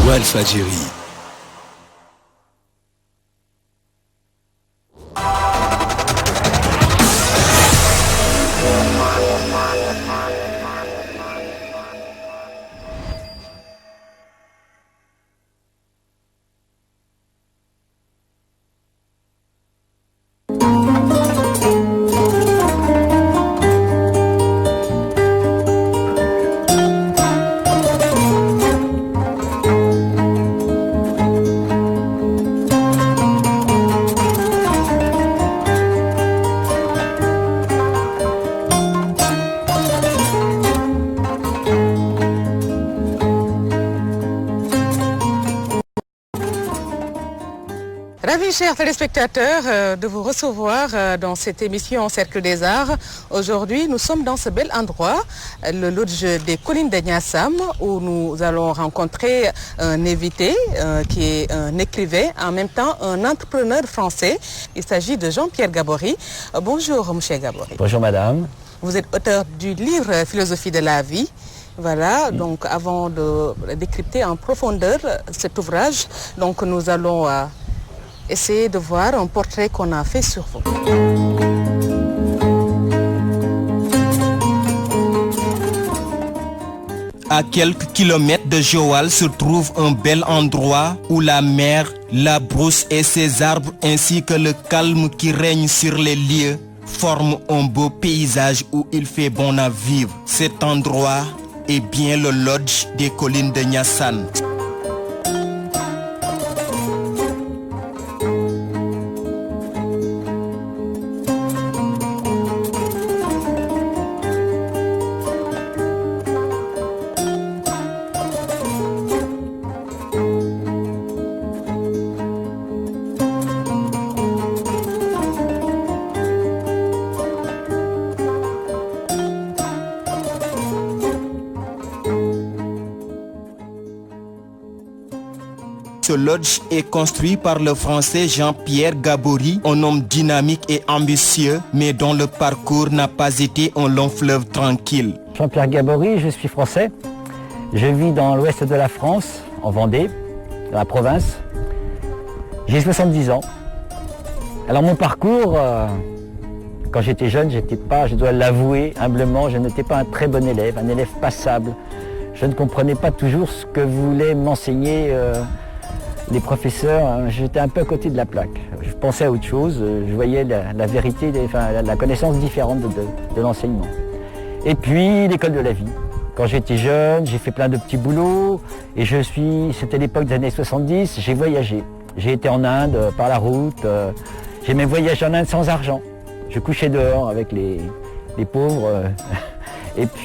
Walfadjri. Ravi, chers téléspectateurs, de vous recevoir dans cette émission Cercle des Arts. Aujourd'hui, nous sommes dans ce bel endroit, le lodge des collines de Niassam, où nous allons rencontrer un invité qui est un écrivain, en même temps un entrepreneur français. Il s'agit de Jean-Pierre Gabory. Bonjour, monsieur Gabory. Bonjour, madame. Vous êtes auteur du livre Philosophie de la vie. Voilà, donc avant de décrypter en profondeur cet ouvrage, donc nous allons essayer de voir un portrait qu'on a fait sur vous. À quelques kilomètres de Joal se trouve un bel endroit où la mer, la brousse et ses arbres ainsi que le calme qui règne sur les lieux forment un beau paysage où il fait bon à vivre. Cet endroit est bien le lodge des collines de Niassam. Ce lodge est construit par le français Jean-Pierre Gabory, un homme dynamique et ambitieux, mais dont le parcours n'a pas été un long fleuve tranquille. Jean-Pierre Gabory, je suis français. Je vis dans l'ouest de la France, en Vendée, dans la province. J'ai 70 ans. Alors mon parcours, quand j'étais jeune, je dois l'avouer humblement, je n'étais pas un très bon élève, un élève passable. Je ne comprenais pas toujours ce que voulaient m'enseigner les professeurs. J'étais un peu à côté de la plaque. Je pensais à autre chose, je voyais la vérité, la connaissance différente de l'enseignement. Et puis l'école de la vie. Quand j'étais jeune, j'ai fait plein de petits boulots et c'était l'époque des années 70, j'ai voyagé. J'ai été en Inde par la route, j'ai même voyagé en Inde sans argent. Je couchais dehors avec les pauvres.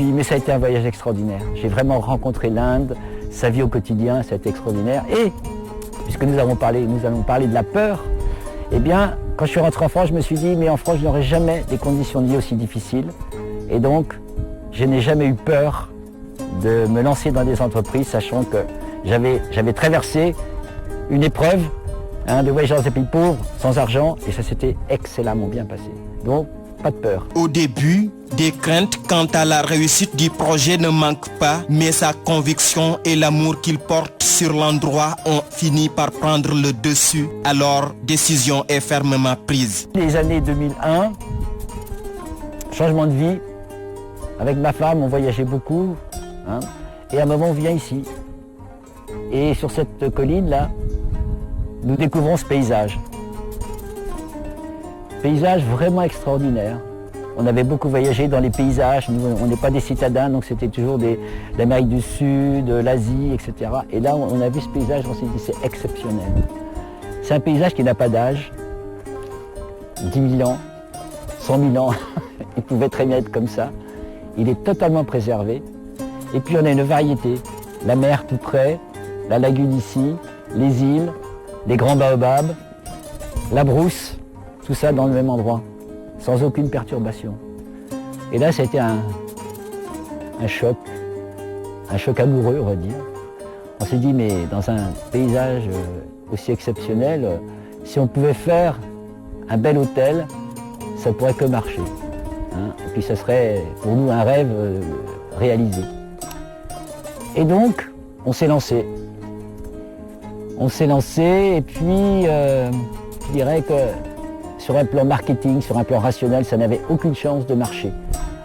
Mais ça a été un voyage extraordinaire. J'ai vraiment rencontré l'Inde, sa vie au quotidien, ça a été extraordinaire. Et puisque nous allons parler de la peur, eh bien, quand je suis rentré en France, je me suis dit, mais en France, je n'aurai jamais des conditions de vie aussi difficiles. Et donc, je n'ai jamais eu peur de me lancer dans des entreprises, sachant que j'avais traversé une épreuve de voyage dans des pays pauvres, sans argent, et ça s'était excellemment bien passé. Donc, pas de peur. Au début, des craintes quant à la réussite du projet ne manquent pas, mais sa conviction et l'amour qu'il porte sur l'endroit ont fini par prendre le dessus. Alors, décision est fermement prise. Les années 2001, changement de vie. Avec ma femme, on voyageait beaucoup. Et à un moment, on vient ici. Et sur cette colline-là, nous découvrons ce paysage. Paysage vraiment extraordinaire. On avait beaucoup voyagé dans les paysages, nous, on n'est pas des citadins, donc c'était toujours l'Amérique du Sud, l'Asie, etc. Et là, on a vu ce paysage, on s'est dit c'est exceptionnel. C'est un paysage qui n'a pas d'âge, 10 000 ans, 100 000 ans, il pouvait très bien être comme ça. Il est totalement préservé. Et puis on a une variété, la mer tout près, la lagune ici, les îles, les grands baobabs, la brousse, tout ça dans le même endroit, sans aucune perturbation. Et là, ça a été un choc amoureux, on va dire. On s'est dit, mais dans un paysage aussi exceptionnel, si on pouvait faire un bel hôtel, ça ne pourrait que marcher. Et puis ça serait pour nous un rêve réalisé. Et donc, on s'est lancé. On s'est lancé et puis je dirais que sur un plan marketing, sur un plan rationnel, ça n'avait aucune chance de marcher.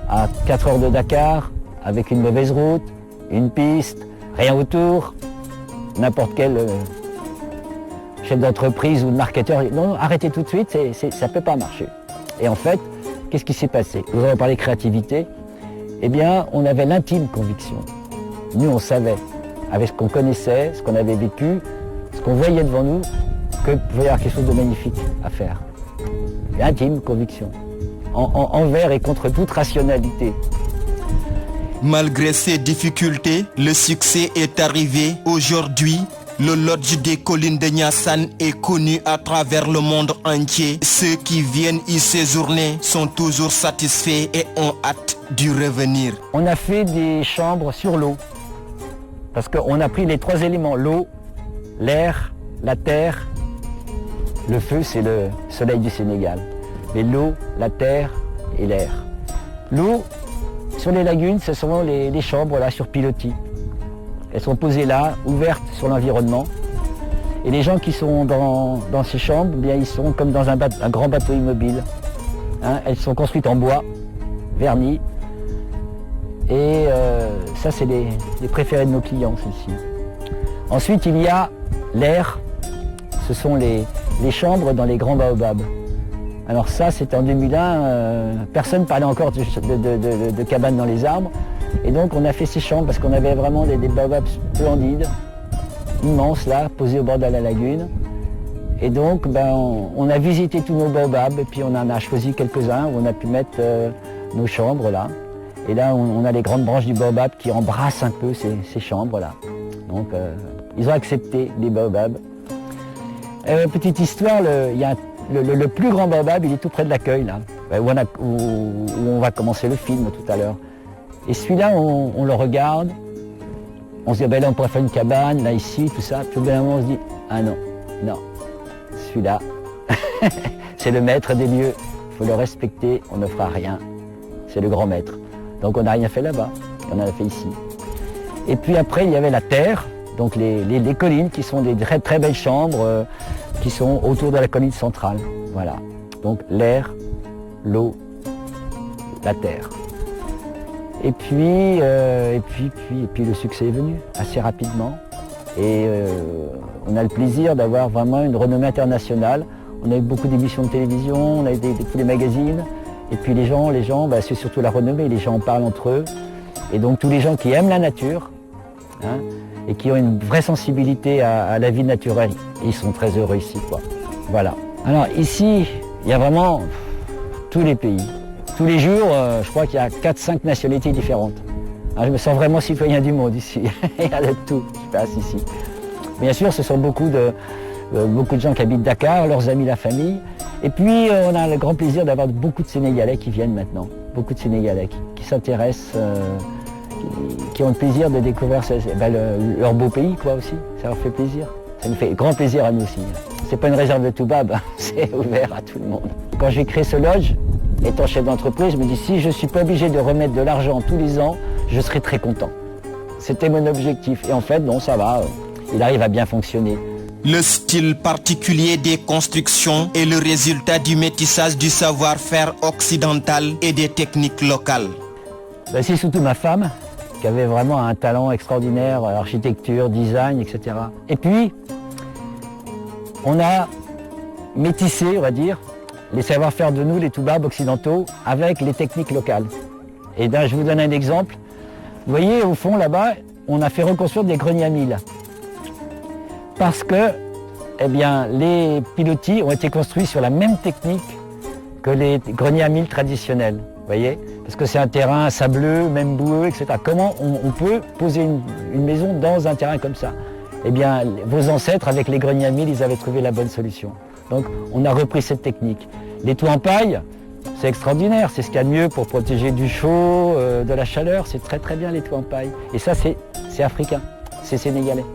À 4 heures de Dakar, avec une mauvaise route, une piste, rien autour, n'importe quel chef d'entreprise ou de marketeur, non, arrêtez tout de suite, ça ne peut pas marcher. Et en fait, qu'est-ce qui s'est passé? Vous avez parlé créativité. Eh bien, on avait l'intime conviction. Nous, on savait, avec ce qu'on connaissait, ce qu'on avait vécu, ce qu'on voyait devant nous, que pouvait y avoir quelque chose de magnifique à faire. L'intime conviction, envers et contre toute rationalité. Malgré ces difficultés, le succès est arrivé. Aujourd'hui, le lodge des collines de Niassane est connu à travers le monde entier. Ceux qui viennent y séjourner sont toujours satisfaits et ont hâte d'y revenir. On a fait des chambres sur l'eau, parce qu'on a pris les 3 éléments, l'eau, l'air, la terre. Le feu, c'est le soleil du Sénégal. Mais l'eau, la terre et l'air. L'eau, sur les lagunes, ce sont les chambres là sur pilotis. Elles sont posées là, ouvertes sur l'environnement. Et les gens qui sont dans ces chambres, eh bien, ils sont comme dans un grand bateau immobile. Hein, elles sont construites en bois, vernis. Et ça, c'est les préférés de nos clients, celles-ci. Ensuite, il y a l'air. Ce sont les chambres dans les grands baobabs. Alors ça, c'était en 2001, personne ne parlait encore de cabanes dans les arbres. Et donc on a fait ces chambres parce qu'on avait vraiment des baobabs splendides, immenses là, posés au bord de la lagune. Et donc on a visité tous nos baobabs et puis on en a choisi quelques-uns où on a pu mettre nos chambres là. Et là on a les grandes branches du baobab qui embrassent un peu ces chambres là. Donc ils ont accepté les baobabs. Petite histoire, il y a le plus grand baobab, il est tout près de l'accueil, là, où on va commencer le film tout à l'heure. Et celui-là, on le regarde, on se dit, ben là, on pourrait faire une cabane, là, ici, tout ça. Puis au bout d'un moment, on se dit, ah non, celui-là, c'est le maître des lieux, il faut le respecter, on ne fera rien. C'est le grand maître. Donc on n'a rien fait là-bas, on en a fait ici. Et puis après, il y avait la terre, donc les collines qui sont des très, très belles chambres, qui sont autour de la colline centrale. Voilà. Donc l'air, l'eau, la terre. Et puis le succès est venu assez rapidement. Et on a le plaisir d'avoir vraiment une renommée internationale. On a eu beaucoup d'émissions de télévision, on a eu tous les magazines. Et puis les gens, c'est surtout la renommée. Les gens en parlent entre eux. Et donc tous les gens qui aiment la nature, hein, et qui ont une vraie sensibilité à la vie naturelle. Ils sont très heureux ici, quoi. Voilà. Alors ici, il y a vraiment tous les pays. Tous les jours, je crois qu'il y a 4-5 nationalités différentes. Alors, je me sens vraiment citoyen du monde ici. Il y a de tout qui se passe ici. Bien sûr, ce sont beaucoup de gens qui habitent Dakar, leurs amis, la famille. Et puis, on a le grand plaisir d'avoir beaucoup de Sénégalais qui viennent maintenant. Beaucoup de Sénégalais qui s'intéressent, qui ont le plaisir de découvrir leur beau pays, quoi, aussi. Ça leur fait plaisir. Ça nous fait grand plaisir à nous aussi. C'est pas une réserve de Toubab, c'est ouvert à tout le monde. Quand j'ai créé ce lodge, étant chef d'entreprise, je me dis si je ne suis pas obligé de remettre de l'argent tous les ans, je serai très content. C'était mon objectif. Et en fait, non, ça va, il arrive à bien fonctionner. Le style particulier des constructions est le résultat du métissage du savoir-faire occidental et des techniques locales. C'est surtout ma femme qui avait vraiment un talent extraordinaire, architecture, design, etc. Et puis, on a métissé, on va dire, les savoir-faire de nous, les Toubabs occidentaux, avec les techniques locales. Et là, je vous donne un exemple. Vous voyez, au fond, là-bas, on a fait reconstruire des greniers à mil. Parce que, eh bien, les pilotis ont été construits sur la même technique que les greniers à mil traditionnels. Vous voyez? Parce que c'est un terrain sableux, même boueux, etc. Comment on peut poser une maison dans un terrain comme ça? Eh bien, vos ancêtres, avec les greniers à mil, ils avaient trouvé la bonne solution. Donc, on a repris cette technique. Les toits en paille, c'est extraordinaire. C'est ce qu'il y a de mieux pour protéger du chaud, de la chaleur. C'est très, très bien, les toits en paille. Et ça, c'est africain. C'est sénégalais.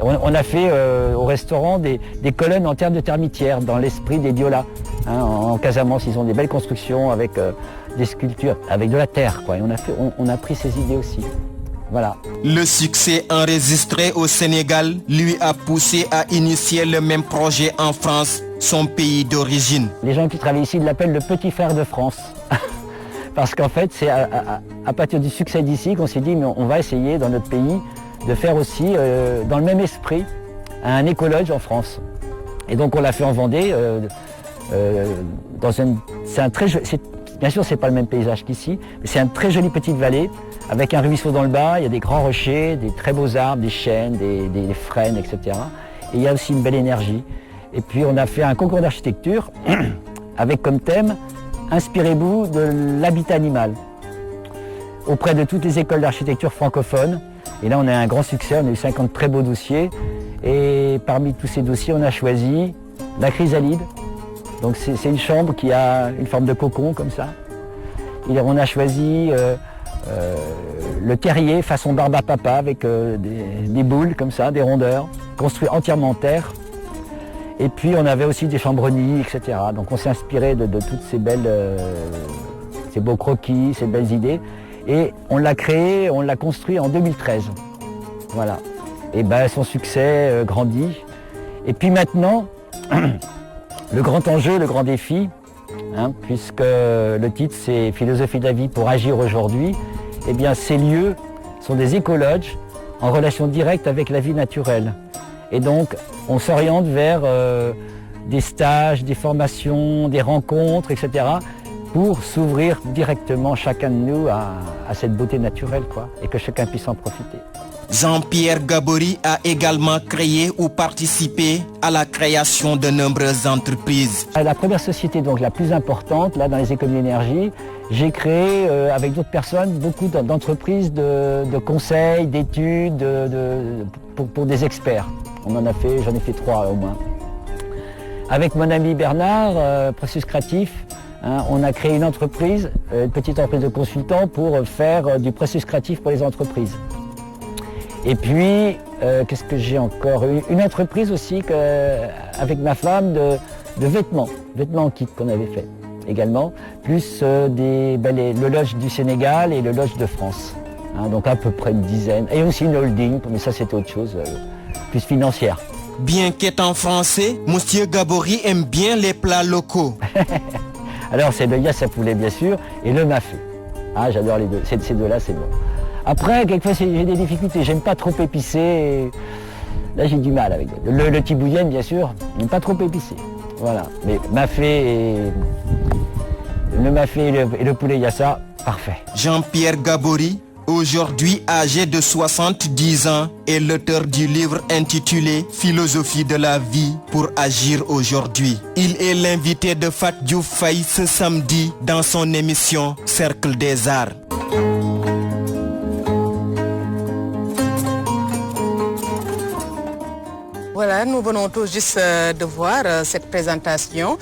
On a fait au restaurant des colonnes en terre de termitière, dans l'esprit des Diola. Hein, en Casamance, ils ont des belles constructions avec des sculptures, avec de la terre, quoi. Et on a pris ces idées aussi. Voilà. Le succès enregistré au Sénégal lui a poussé à initier le même projet en France, son pays d'origine. Les gens qui travaillent ici l'appellent le petit frère de France. Parce qu'en fait, c'est à partir du succès d'ici qu'on s'est dit, mais on va essayer dans notre pays de faire aussi, dans le même esprit, un écologe en France. Et donc on l'a fait en Vendée, bien sûr, c'est pas le même paysage qu'ici, mais c'est une très jolie petite vallée avec un ruisseau dans le bas. Il y a des grands rochers, des très beaux arbres, des chênes, des frênes, etc. Et il y a aussi une belle énergie. Et puis on a fait un concours d'architecture avec comme thème « Inspirez-vous de l'habitat animal » auprès de toutes les écoles d'architecture francophones. Et là, on a un grand succès, on a eu 50 très beaux dossiers. Et parmi tous ces dossiers, on a choisi la chrysalide. Donc c'est une chambre qui a une forme de cocon comme ça. Et on a choisi le terrier façon barbe à papa avec des boules comme ça, des rondeurs, construit entièrement en terre. Et puis on avait aussi des chambres-nids, etc. Donc on s'est inspiré de toutes ces beaux croquis, ces belles idées. Et on l'a créé, on l'a construit en 2013. Voilà. Et ben son succès grandit. Et puis maintenant, le grand enjeu, le grand défi, puisque le titre c'est Philosophie de la vie pour agir aujourd'hui, eh bien ces lieux sont des écologes en relation directe avec la vie naturelle. Et donc on s'oriente vers des stages, des formations, des rencontres, etc. pour s'ouvrir directement chacun de nous à cette beauté naturelle, quoi, et que chacun puisse en profiter. Jean-Pierre Gabory a également créé ou participé à la création de nombreuses entreprises. La première société, donc la plus importante, là dans les économies d'énergie, j'ai créé avec d'autres personnes beaucoup d'entreprises de conseils, d'études, pour des experts. J'en ai fait 3 au moins. Avec mon ami Bernard, Processus Créatif, on a créé une entreprise, une petite entreprise de consultants pour faire du processus créatif pour les entreprises. Et puis, qu'est-ce que j'ai encore eu? Une entreprise aussi avec ma femme de vêtements en kit qu'on avait fait également, plus le Lodge du Sénégal et le Lodge de France. Donc à peu près une dizaine. Et aussi une holding, mais ça c'était autre chose, plus financière. Bien qu'étant français, Monsieur Gabory aime bien les plats locaux. Alors c'est le yass à poulet bien sûr et le mafé. J'adore les deux, ces deux-là c'est bon. Après, quelquefois j'ai des difficultés, j'aime pas trop épicé. Et là j'ai du mal avec le tibouyen bien sûr, j'aime pas trop épicé. Voilà, mais le mafé et le poulet yassa, parfait. Jean-Pierre Gabory, aujourd'hui âgé de 70 ans, est l'auteur du livre intitulé Philosophie de la vie pour agir aujourd'hui. Il est l'invité de Fat Diouf Faye ce samedi dans son émission Cercle des Arts. Voilà, nous venons tout juste de voir cette présentation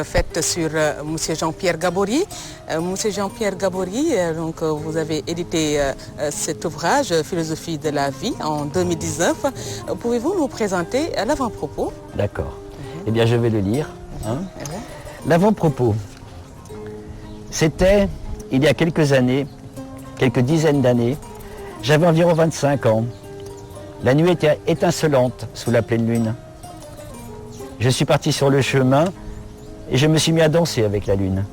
faite sur M. Jean-Pierre Gabory. Monsieur Jean-Pierre Gabory, vous avez édité cet ouvrage Philosophie de la vie en 2019. Pouvez-vous nous présenter l'avant-propos? D'accord. Eh bien, je vais le lire. L'avant-propos, c'était il y a quelques années, quelques dizaines d'années. J'avais environ 25 ans. La nuit était étincelante sous la pleine lune. Je suis parti sur le chemin et je me suis mis à danser avec la lune,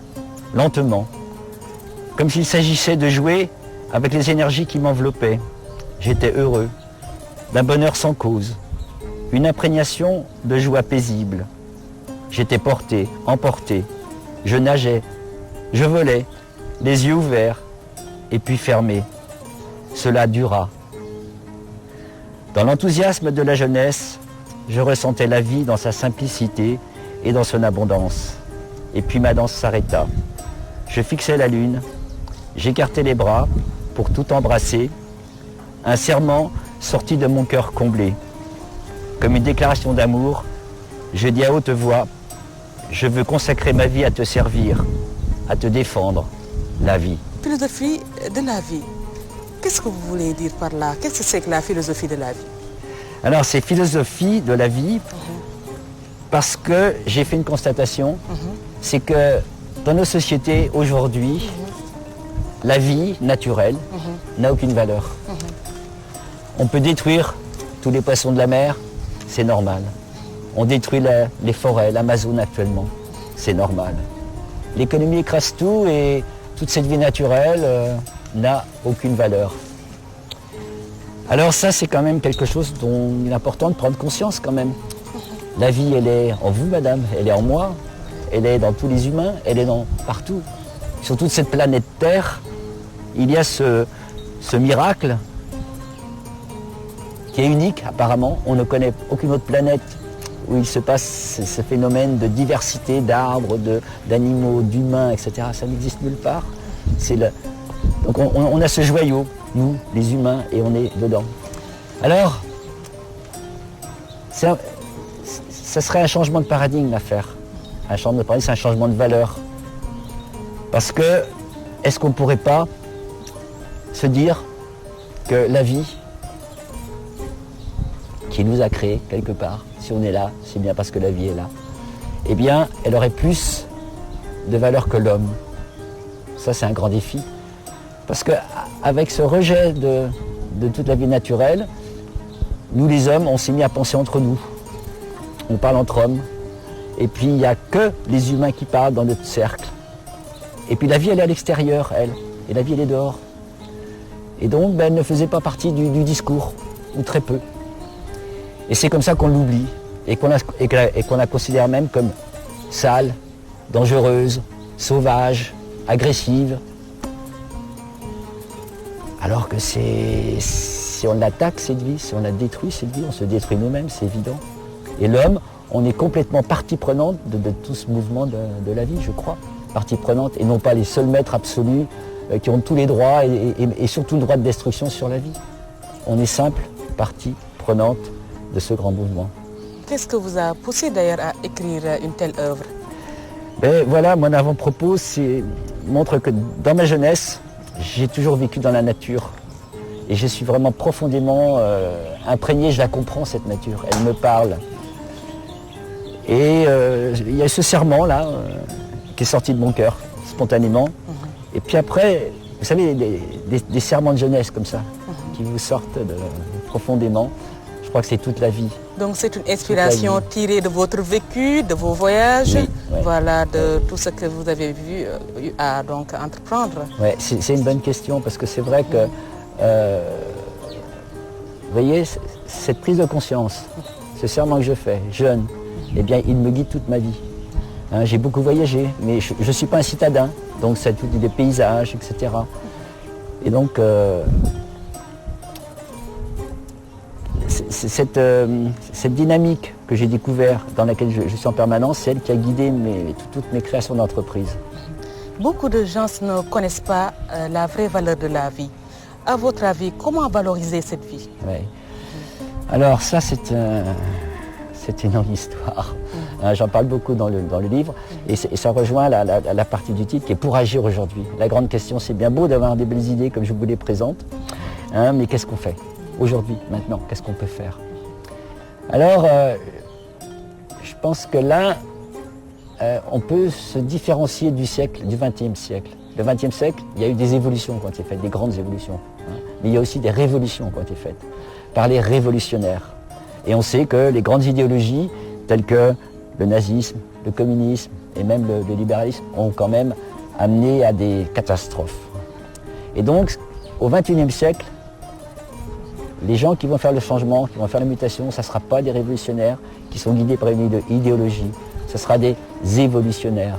lentement, comme s'il s'agissait de jouer avec les énergies qui m'enveloppaient. J'étais heureux, d'un bonheur sans cause, une imprégnation de joie paisible. J'étais porté, emporté, je nageais, je volais, les yeux ouverts et puis fermés. Cela dura. Dans l'enthousiasme de la jeunesse, je ressentais la vie dans sa simplicité et dans son abondance. Et puis ma danse s'arrêta. Je fixais la lune, j'écartais les bras pour tout embrasser. Un serment sortit de mon cœur comblé. Comme une déclaration d'amour, je dis à haute voix, je veux consacrer ma vie à te servir, à te défendre, la vie. Philosophie de la vie. Qu'est-ce que vous voulez dire par là? Qu'est-ce que c'est que la philosophie de la vie? Alors c'est philosophie de la vie parce que j'ai fait une constatation, c'est que dans nos sociétés aujourd'hui, la vie naturelle n'a aucune valeur. On peut détruire tous les poissons de la mer, c'est normal. On détruit les forêts, l'Amazone actuellement, c'est normal. L'économie écrase tout et toute cette vie naturelle n'a aucune valeur. Alors ça, c'est quand même quelque chose dont il est important de prendre conscience quand même. La vie, elle est en vous, madame, elle est en moi, elle est dans tous les humains, elle est partout. Sur toute cette planète Terre, il y a ce miracle qui est unique apparemment. On ne connaît aucune autre planète où il se passe ce phénomène de diversité d'arbres, d'animaux, d'humains, etc. Ça n'existe nulle part. Donc on a ce joyau, nous, les humains, et on est dedans. Alors, ça serait un changement de paradigme à faire. Un changement de paradigme, c'est un changement de valeur. Parce que, est-ce qu'on ne pourrait pas se dire que la vie, qui nous a créés quelque part, si on est là, c'est bien parce que la vie est là, eh bien, elle aurait plus de valeur que l'homme. Ça, c'est un grand défi. Parce qu'avec ce rejet de toute la vie naturelle, nous les hommes, on s'est mis à penser entre nous. On parle entre hommes. Et puis, il n'y a que les humains qui parlent dans notre cercle. Et puis, la vie, elle est à l'extérieur, elle. Et la vie, elle est dehors. Et donc, elle ne faisait pas partie du discours, ou très peu. Et c'est comme ça qu'on l'oublie. Et qu'on la considère même comme sale, dangereuse, sauvage, agressive. Alors que si on attaque cette vie, si on la détruit cette vie, on se détruit nous-mêmes, c'est évident. Et l'homme, on est complètement partie prenante de tout ce mouvement de la vie, je crois. Partie prenante, et non pas les seuls maîtres absolus qui ont tous les droits et surtout le droit de destruction sur la vie. On est simple partie prenante de ce grand mouvement. Qu'est-ce que vous a poussé d'ailleurs à écrire une telle œuvre? Ben voilà, mon avant-propos montre que dans ma jeunesse, j'ai toujours vécu dans la nature. Et je suis vraiment profondément imprégné, je la comprends cette nature, elle me parle. Et il y a ce serment là, qui est sorti de mon cœur, spontanément. Et puis après, vous savez, des serments de jeunesse comme ça, qui vous sortent profondément. Je crois que c'est toute la vie. Donc c'est une inspiration tirée de votre vécu, de vos voyages, oui, voilà, de tout ce que vous avez vu à donc entreprendre. Oui, c'est une bonne question parce que c'est vrai que, vous voyez, cette prise de conscience, ce serment que je fais, jeune, eh bien, il me guide toute ma vie. Hein, j'ai beaucoup voyagé, mais je ne suis pas un citadin, donc c'est tout des paysages, etc. Et donc, cette dynamique que j'ai découverte, dans laquelle je suis en permanence, c'est elle qui a guidé toutes mes créations d'entreprise. Beaucoup de gens ne connaissent pas la vraie valeur de la vie. À votre avis, comment valoriser cette vie? Oui. Alors ça, c'est une longue histoire. J'en parle beaucoup dans le livre et ça rejoint la partie du titre qui est pour agir aujourd'hui. La grande question, c'est bien beau d'avoir des belles idées comme je vous les présente, mais qu'est-ce qu'on fait aujourd'hui, maintenant? Qu'est-ce qu'on peut faire? Alors, je pense que là, on peut se différencier du XXe siècle. Le XXe siècle, il y a eu des évolutions qui ont été faites, des grandes évolutions. Mais il y a aussi des révolutions qui ont été faites par les révolutionnaires. Et on sait que les grandes idéologies, telles que le nazisme, le communisme et même le libéralisme, ont quand même amené à des catastrophes. Et donc, au XXIe siècle, les gens qui vont faire le changement, qui vont faire la mutation, ça ne sera pas des révolutionnaires qui sont guidés par une idéologie, ce sera des évolutionnaires.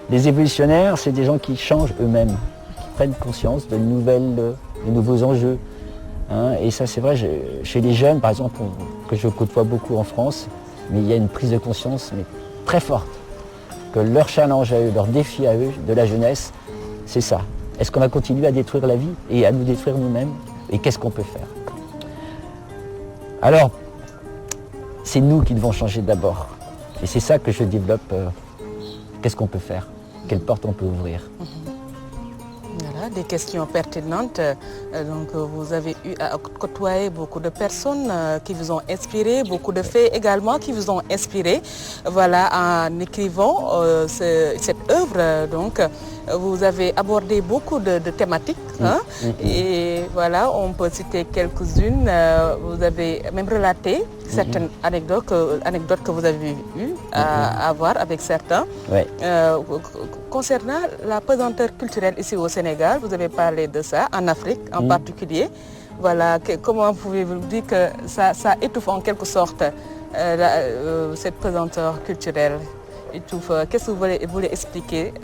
Les évolutionnaires, c'est des gens qui changent eux-mêmes, qui prennent conscience de nouveaux enjeux. Et ça, c'est vrai, chez les jeunes, par exemple, que je côtoie beaucoup en France, mais il y a une prise de conscience très forte, que leur challenge à eux, leur défi à eux, de la jeunesse, c'est ça. Est-ce qu'on va continuer à détruire la vie et à nous détruire nous-mêmes? Et qu'est-ce qu'on peut faire? Alors, c'est nous qui devons changer d'abord. Et c'est ça que je développe. Qu'est-ce qu'on peut faire? Quelle porte on peut ouvrir? Voilà. Voilà, des questions pertinentes. Donc, vous avez eu à côtoyer beaucoup de personnes qui vous ont inspiré, beaucoup de faits également qui vous ont inspiré. Voilà, en écrivant cette œuvre, donc, vous avez abordé beaucoup de thématiques. Hein, et voilà, on peut citer quelques-unes. Vous avez même relaté certaines anecdotes que vous avez eues à avoir avec certains. Ouais. Concernant la pesanteur culturelle ici au Sénégal, vous avez parlé de ça, en Afrique en particulier. Voilà, comment pouvez-vous dire que ça étouffe en quelque sorte cette pesanteur culturelle? Qu'est-ce que vous voulez expliquer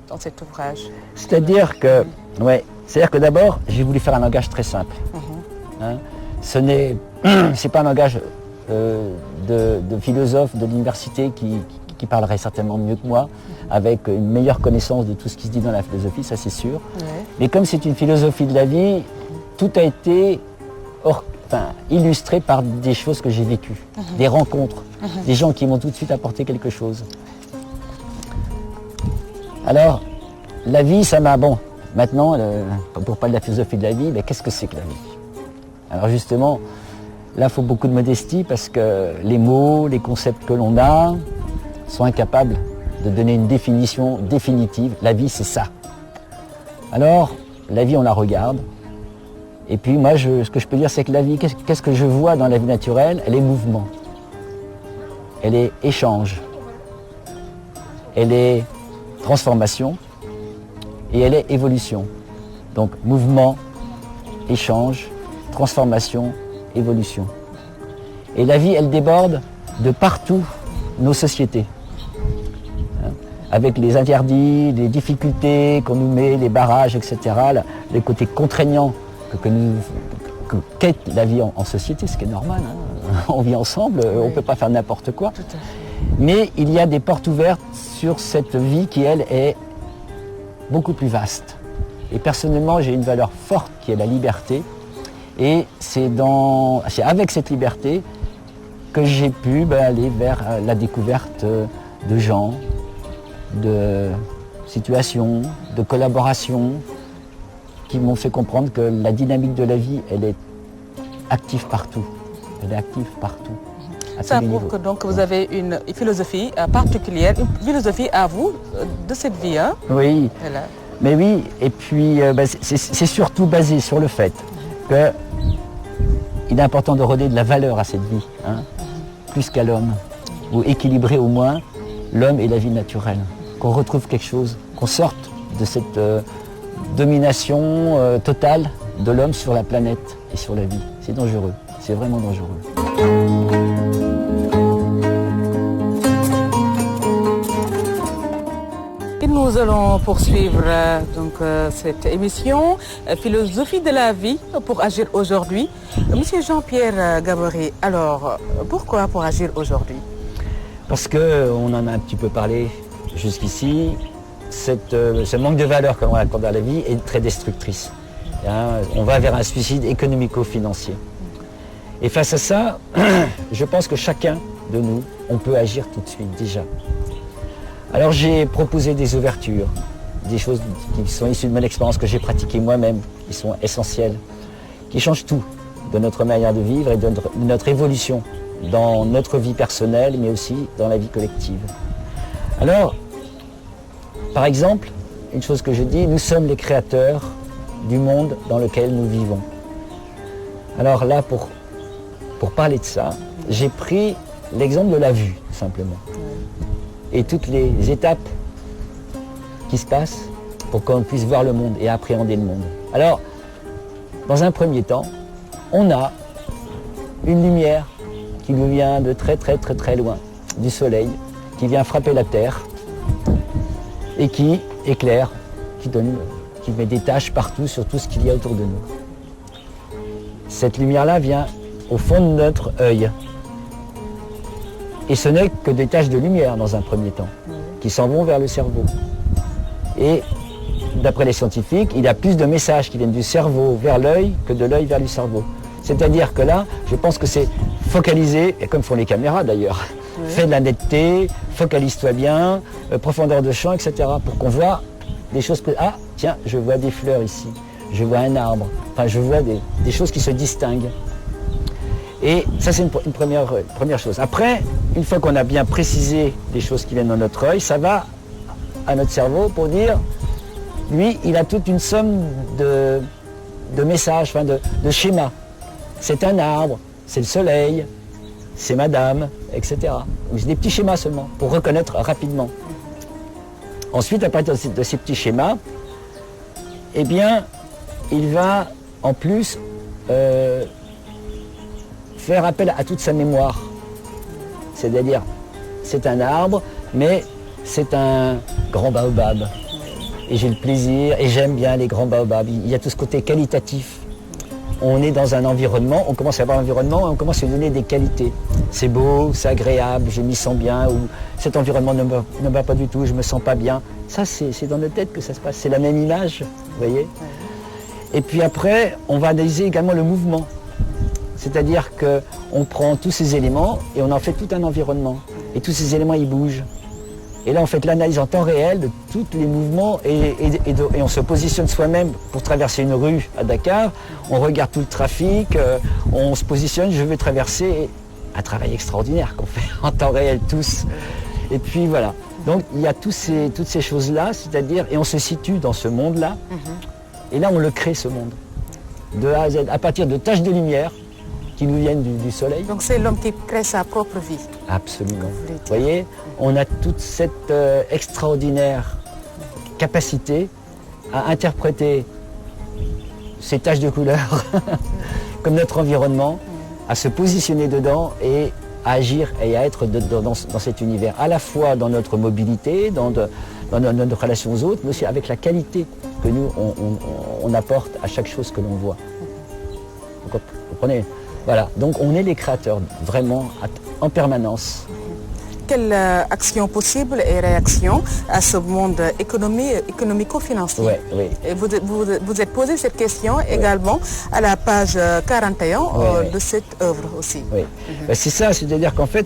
dans cet ouvrage? C'est-à-dire que, d'abord, j'ai voulu faire un langage très simple. Hein, c'est pas un langage de philosophe de l'université qui parlerait certainement mieux que moi, avec une meilleure connaissance de tout ce qui se dit dans la philosophie, ça c'est sûr. Mais comme c'est une philosophie de la vie, tout a été illustré par des choses que j'ai vécues, des rencontres, des gens qui m'ont tout de suite apporté quelque chose. Alors, la vie, ça m'a... Bon, maintenant, pour parler de la philosophie de la vie, mais qu'est-ce que c'est que la vie? Alors justement, là, il faut beaucoup de modestie parce que les mots, les concepts que l'on a sont incapables de donner une définition définitive. La vie, c'est ça. Alors, la vie, on la regarde. Et puis moi, ce que je peux dire, c'est que la vie, qu'est-ce que je vois dans la vie naturelle? Elle est mouvement. Elle est échange. Elle est transformation. Et elle est évolution. Donc, mouvement, échange, transformation, évolution. Et la vie, elle déborde de partout nos sociétés. Avec les interdits, les difficultés qu'on nous met, les barrages, etc., les côtés contraignants que qu'est la vie en société, ce qui est normal. Hein. On vit ensemble, on ne peut pas faire n'importe quoi. Mais il y a des portes ouvertes sur cette vie qui, elle, est beaucoup plus vaste. Et personnellement, j'ai une valeur forte qui est la liberté. Et c'est avec cette liberté que j'ai pu aller vers la découverte de gens, de situations, de collaborations qui m'ont fait comprendre que la dynamique de la vie, elle est active partout. Elle est active partout. Ça prouve que donc vous avez une philosophie particulière, une philosophie à vous de cette vie. Hein? Oui, voilà. Mais oui, et puis c'est surtout basé sur le fait qu'il est important de redonner de la valeur à cette vie, hein, plus qu'à l'homme, ou équilibrer au moins l'homme et la vie naturelle. Qu'on retrouve quelque chose, qu'on sorte de cette domination totale de l'homme sur la planète et sur la vie. C'est dangereux, c'est vraiment dangereux. Et nous allons poursuivre cette émission Philosophie de la vie pour agir aujourd'hui. Monsieur Jean-Pierre Gabory, alors pourquoi pour agir aujourd'hui? Parce qu'on en a un petit peu parlé jusqu'ici, ce manque de valeur que l'on accorde à la vie est très destructrice. On va vers un suicide économico-financier. Et face à ça, je pense que chacun de nous, on peut agir tout de suite déjà. Alors j'ai proposé des ouvertures, des choses qui sont issues de mon expérience que j'ai pratiquées moi-même, qui sont essentielles, qui changent tout de notre manière de vivre et de notre évolution dans notre vie personnelle, mais aussi dans la vie collective. Alors, par exemple, une chose que je dis, nous sommes les créateurs du monde dans lequel nous vivons. Alors là, pour parler de ça, j'ai pris l'exemple de la vue, tout simplement. Et toutes les étapes qui se passent pour qu'on puisse voir le monde et appréhender le monde. Alors, dans un premier temps, on a une lumière qui nous vient de très très très très loin, du soleil, qui vient frapper la terre et qui éclaire, qui met des taches partout sur tout ce qu'il y a autour de nous. Cette lumière-là vient au fond de notre œil. Et ce n'est que des taches de lumière dans un premier temps, qui s'en vont vers le cerveau. Et d'après les scientifiques, il y a plus de messages qui viennent du cerveau vers l'œil que de l'œil vers le cerveau. C'est-à-dire que là, je pense que c'est focaliser, et comme font les caméras d'ailleurs, fais de la netteté, focalise-toi bien, profondeur de champ, etc. pour qu'on voit des choses que, tiens, je vois des fleurs ici, je vois un arbre, enfin je vois des choses qui se distinguent. Et ça c'est une première chose. Après, une fois qu'on a bien précisé les choses qui viennent dans notre œil, ça va à notre cerveau pour dire, lui, il a toute une somme de messages, enfin de schémas. C'est un arbre, c'est le soleil, c'est madame, etc. Donc c'est des petits schémas seulement, pour reconnaître rapidement. Ensuite, à partir de ces petits schémas, eh bien, il va en plus faire appel à toute sa mémoire. C'est-à-dire, c'est un arbre, mais c'est un grand baobab. Et j'ai le plaisir, et j'aime bien les grands baobabs. Il y a tout ce côté qualitatif. On est dans un environnement, on commence à avoir un environnement et on commence à lui donner des qualités. C'est beau, c'est agréable, je m'y sens bien, ou cet environnement ne me va pas du tout, je me sens pas bien. Ça, c'est dans notre tête que ça se passe, c'est la même image, vous voyez. Et puis après, on va analyser également le mouvement. C'est-à-dire qu'on prend tous ces éléments et on en fait tout un environnement. Et tous ces éléments, ils bougent. Et là, on fait l'analyse en temps réel de tous les mouvements et on se positionne soi-même pour traverser une rue à Dakar. On regarde tout le trafic, on se positionne, je vais traverser. Un travail extraordinaire qu'on fait en temps réel tous. Et puis voilà. Donc il y a toutes ces choses-là, c'est-à-dire, et on se situe dans ce monde-là. Et là, on le crée, ce monde. De A à Z, à partir de taches de lumière qui nous viennent du soleil. Donc c'est l'homme qui crée sa propre vie. Absolument. Vous voyez, on a toute cette extraordinaire capacité à interpréter ces taches de couleur comme notre environnement, à se positionner dedans et à agir et à être dans cet univers, à la fois dans notre mobilité, dans notre relation aux autres, mais aussi avec la qualité que nous, on apporte à chaque chose que l'on voit. Vous comprenez ? Voilà, donc on est les créateurs, vraiment, en permanence. Quelle action possible et réaction à ce monde économico-financier? Oui. Et vous êtes posé cette question également à la page 41 de cette œuvre aussi. Oui, ben, c'est ça, c'est-à-dire qu'en fait,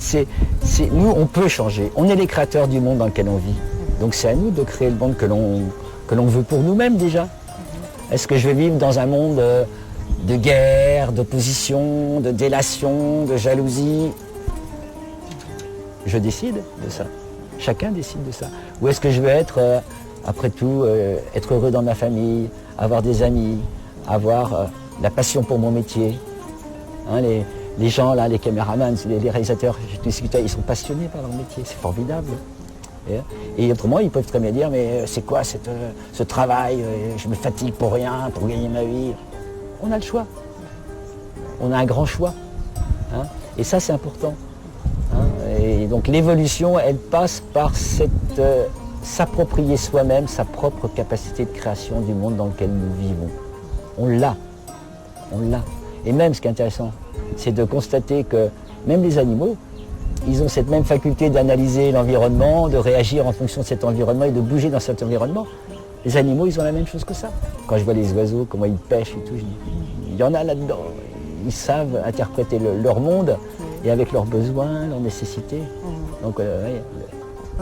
nous, on peut changer. On est les créateurs du monde dans lequel on vit. Donc c'est à nous de créer le monde que l'on veut pour nous-mêmes déjà. Est-ce que je vais vivre dans un monde de guerre, d'opposition, de délation, de jalousie? Je décide de ça. Chacun décide de ça. Ou est-ce que je veux être, après tout, être heureux dans ma famille, avoir des amis, avoir la passion pour mon métier. Hein, les gens, là, les caméramans, les réalisateurs, j'ai discuté, ils sont passionnés par leur métier, c'est formidable. Et autrement, ils peuvent très bien dire, mais c'est quoi ce travail, je me fatigue pour rien, pour gagner ma vie. On a le choix. On a un grand choix. Hein, et ça, c'est important. Hein, et donc l'évolution, elle passe par s'approprier soi-même sa propre capacité de création du monde dans lequel nous vivons. On l'a. Et même, ce qui est intéressant, c'est de constater que même les animaux, ils ont cette même faculté d'analyser l'environnement, de réagir en fonction de cet environnement et de bouger dans cet environnement. Les animaux, ils ont la même chose que ça. Quand je vois les oiseaux, comment ils pêchent et tout, je dis, il y en a là-dedans. Ils savent interpréter leur monde et avec leurs besoins, leurs nécessités. Donc,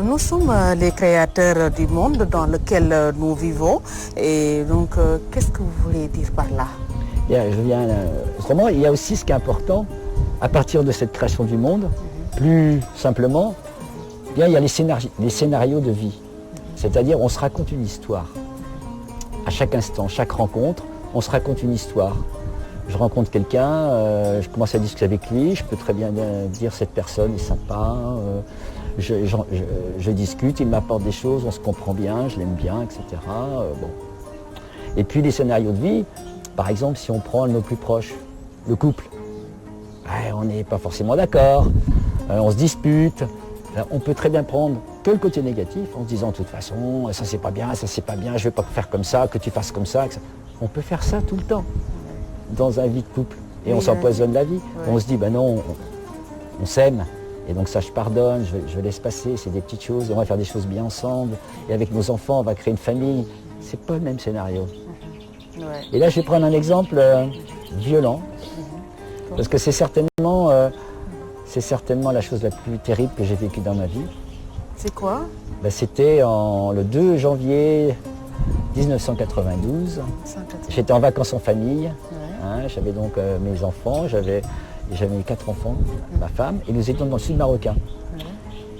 nous sommes les créateurs du monde dans lequel nous vivons. Et donc, qu'est-ce que vous voulez dire par là? Autrement, il y a aussi ce qui est important, à partir de cette création du monde, plus simplement, bien, il y a les scénarios de vie. C'est-à-dire, on se raconte une histoire. À chaque instant, chaque rencontre, on se raconte une histoire. Je rencontre quelqu'un, je commence à discuter avec lui, je peux très bien dire cette personne est sympa, je discute, il m'apporte des choses, on se comprend bien, je l'aime bien, etc. Bon. Et puis les scénarios de vie, par exemple, si on prend nos plus proches, le couple, on n'est pas forcément d'accord, on se dispute, on peut très bien prendre que le côté négatif en se disant de toute façon, ça c'est pas bien, je vais pas faire comme ça, que tu fasses comme ça. On peut faire ça tout le temps dans un vie de couple et on s'empoisonne la vie. On se dit, ben non, on s'aime et donc ça je pardonne, je laisse passer, c'est des petites choses, on va faire des choses bien ensemble et avec nos enfants on va créer une famille. C'est pas le même scénario. Et là je vais prendre un exemple violent parce que c'est certainement la chose la plus terrible que j'ai vécue dans ma vie. C'est quoi? C'était le 2 janvier 1992. J'étais en vacances en famille. Hein, j'avais donc mes enfants, j'avais 4 enfants, ma femme, et nous étions dans le sud marocain.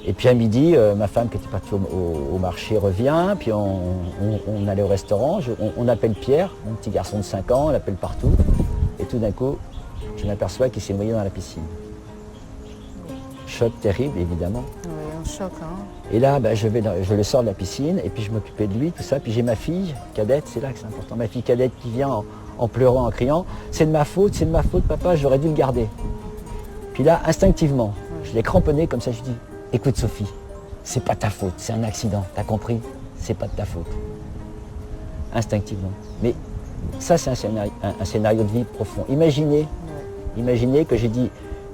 Et puis à midi, ma femme qui était partie au marché revient, puis on allait au restaurant, on appelle Pierre, mon petit garçon de 5 ans, on l'appelle partout, et tout d'un coup, je m'aperçois qu'il s'est noyé dans la piscine. Choc terrible, évidemment. Oui, un choc, hein. Et là, je le sors de la piscine, et puis je m'occupais de lui, tout ça, puis j'ai ma fille cadette, c'est là que c'est important, ma fille cadette qui vient en pleurant, en criant, c'est de ma faute, papa, j'aurais dû le garder. Puis là, instinctivement, je l'ai cramponné comme ça, je dis, écoute Sophie, c'est pas ta faute, c'est un accident, t'as compris? C'est pas de ta faute. Instinctivement. Mais ça, c'est un scénario de vie profond. Imaginez que j'ai dit,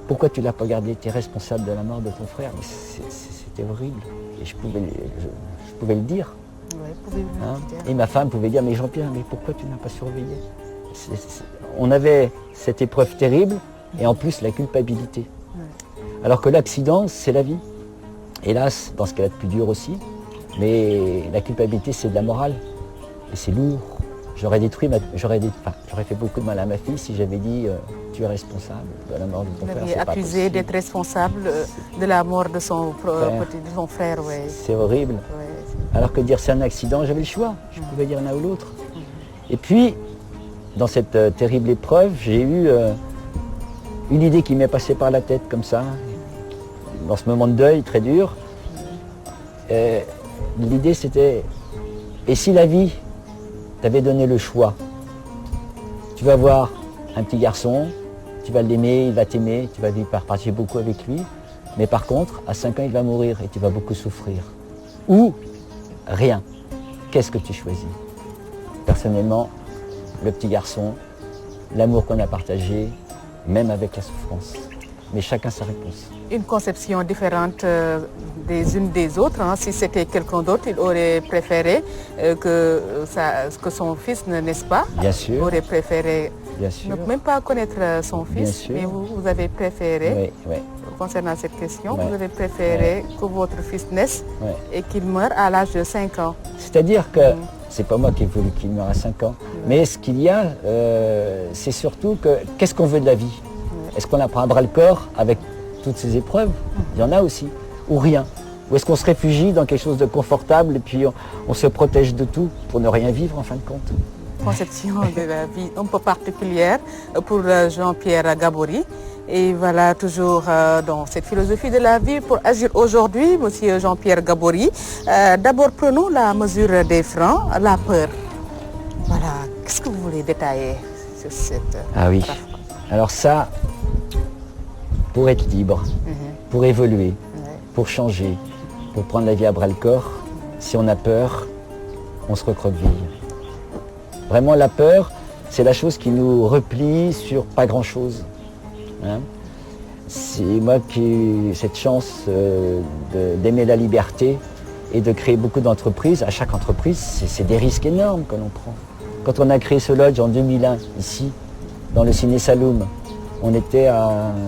pourquoi tu l'as pas gardé? Tu es responsable de la mort de ton frère. Mais c'était horrible. Et je pouvais le dire. Ouais, pouvez-vous le dire. Et ma femme pouvait dire, mais Jean-Pierre, mais pourquoi tu n'as pas surveillé? On avait cette épreuve terrible et en plus la culpabilité. Alors que l'accident, c'est la vie. Hélas, dans ce cas-là de plus dur aussi, mais la culpabilité, c'est de la morale. Et c'est lourd. J'aurais fait beaucoup de mal à ma fille si j'avais dit tu es responsable de la mort de ton frère. Vous l'avez accusé d'être responsable de la mort de son frère. Ouais. C'est horrible. Ouais. Alors que dire c'est un accident, j'avais le choix. Je pouvais dire l'un ou l'autre. Et puis, dans cette terrible épreuve, j'ai eu une idée qui m'est passée par la tête comme ça. Dans ce moment de deuil très dur, l'idée c'était, et si la vie t'avait donné le choix, tu vas voir un petit garçon, tu vas l'aimer, il va t'aimer, tu vas partager beaucoup avec lui, mais par contre, à 5 ans, il va mourir et tu vas beaucoup souffrir. Ou rien. Qu'est-ce que tu choisis? Personnellement, le petit garçon, l'amour qu'on a partagé, même avec la souffrance. Mais chacun sa réponse. Une conception différente des unes des autres. Hein. Si c'était quelqu'un d'autre, il aurait préféré que son fils ne naisse pas. Bien sûr. Il aurait préféré ne même pas connaître son fils. Mais vous avez préféré, concernant cette question, vous avez préféré que votre fils naisse et qu'il meure à l'âge de 5 ans. C'est-à-dire que c'est pas moi qui ai voulu qu'il meure à 5 ans. Mais ce qu'il y a, c'est surtout que qu'est-ce qu'on veut de la vie? Est-ce qu'on la prend à bras le corps avec toutes ces épreuves? Il y en a aussi. Ou rien. Ou est-ce qu'on se réfugie dans quelque chose de confortable et puis on se protège de tout pour ne rien vivre en fin de compte? Conception de la vie un peu particulière pour Jean-Pierre Gabory. Et voilà, toujours dans cette philosophie de la vie pour agir aujourd'hui, monsieur Jean-Pierre Gabory. D'abord, prenons la mesure des freins, la peur. Voilà, qu'est-ce que vous voulez détailler sur cette... Ah oui, alors ça, pour être libre, pour évoluer, pour changer, pour prendre la vie à bras-le-corps, si on a peur, on se recroqueville. Vraiment, la peur, c'est la chose qui nous replie sur pas grand-chose. Hein? C'est moi qui ai eu cette chance d'aimer la liberté et de créer beaucoup d'entreprises. À chaque entreprise, c'est des risques énormes que l'on prend. Quand on a créé ce lodge en 2001, ici, dans le Ciné Saloum, on était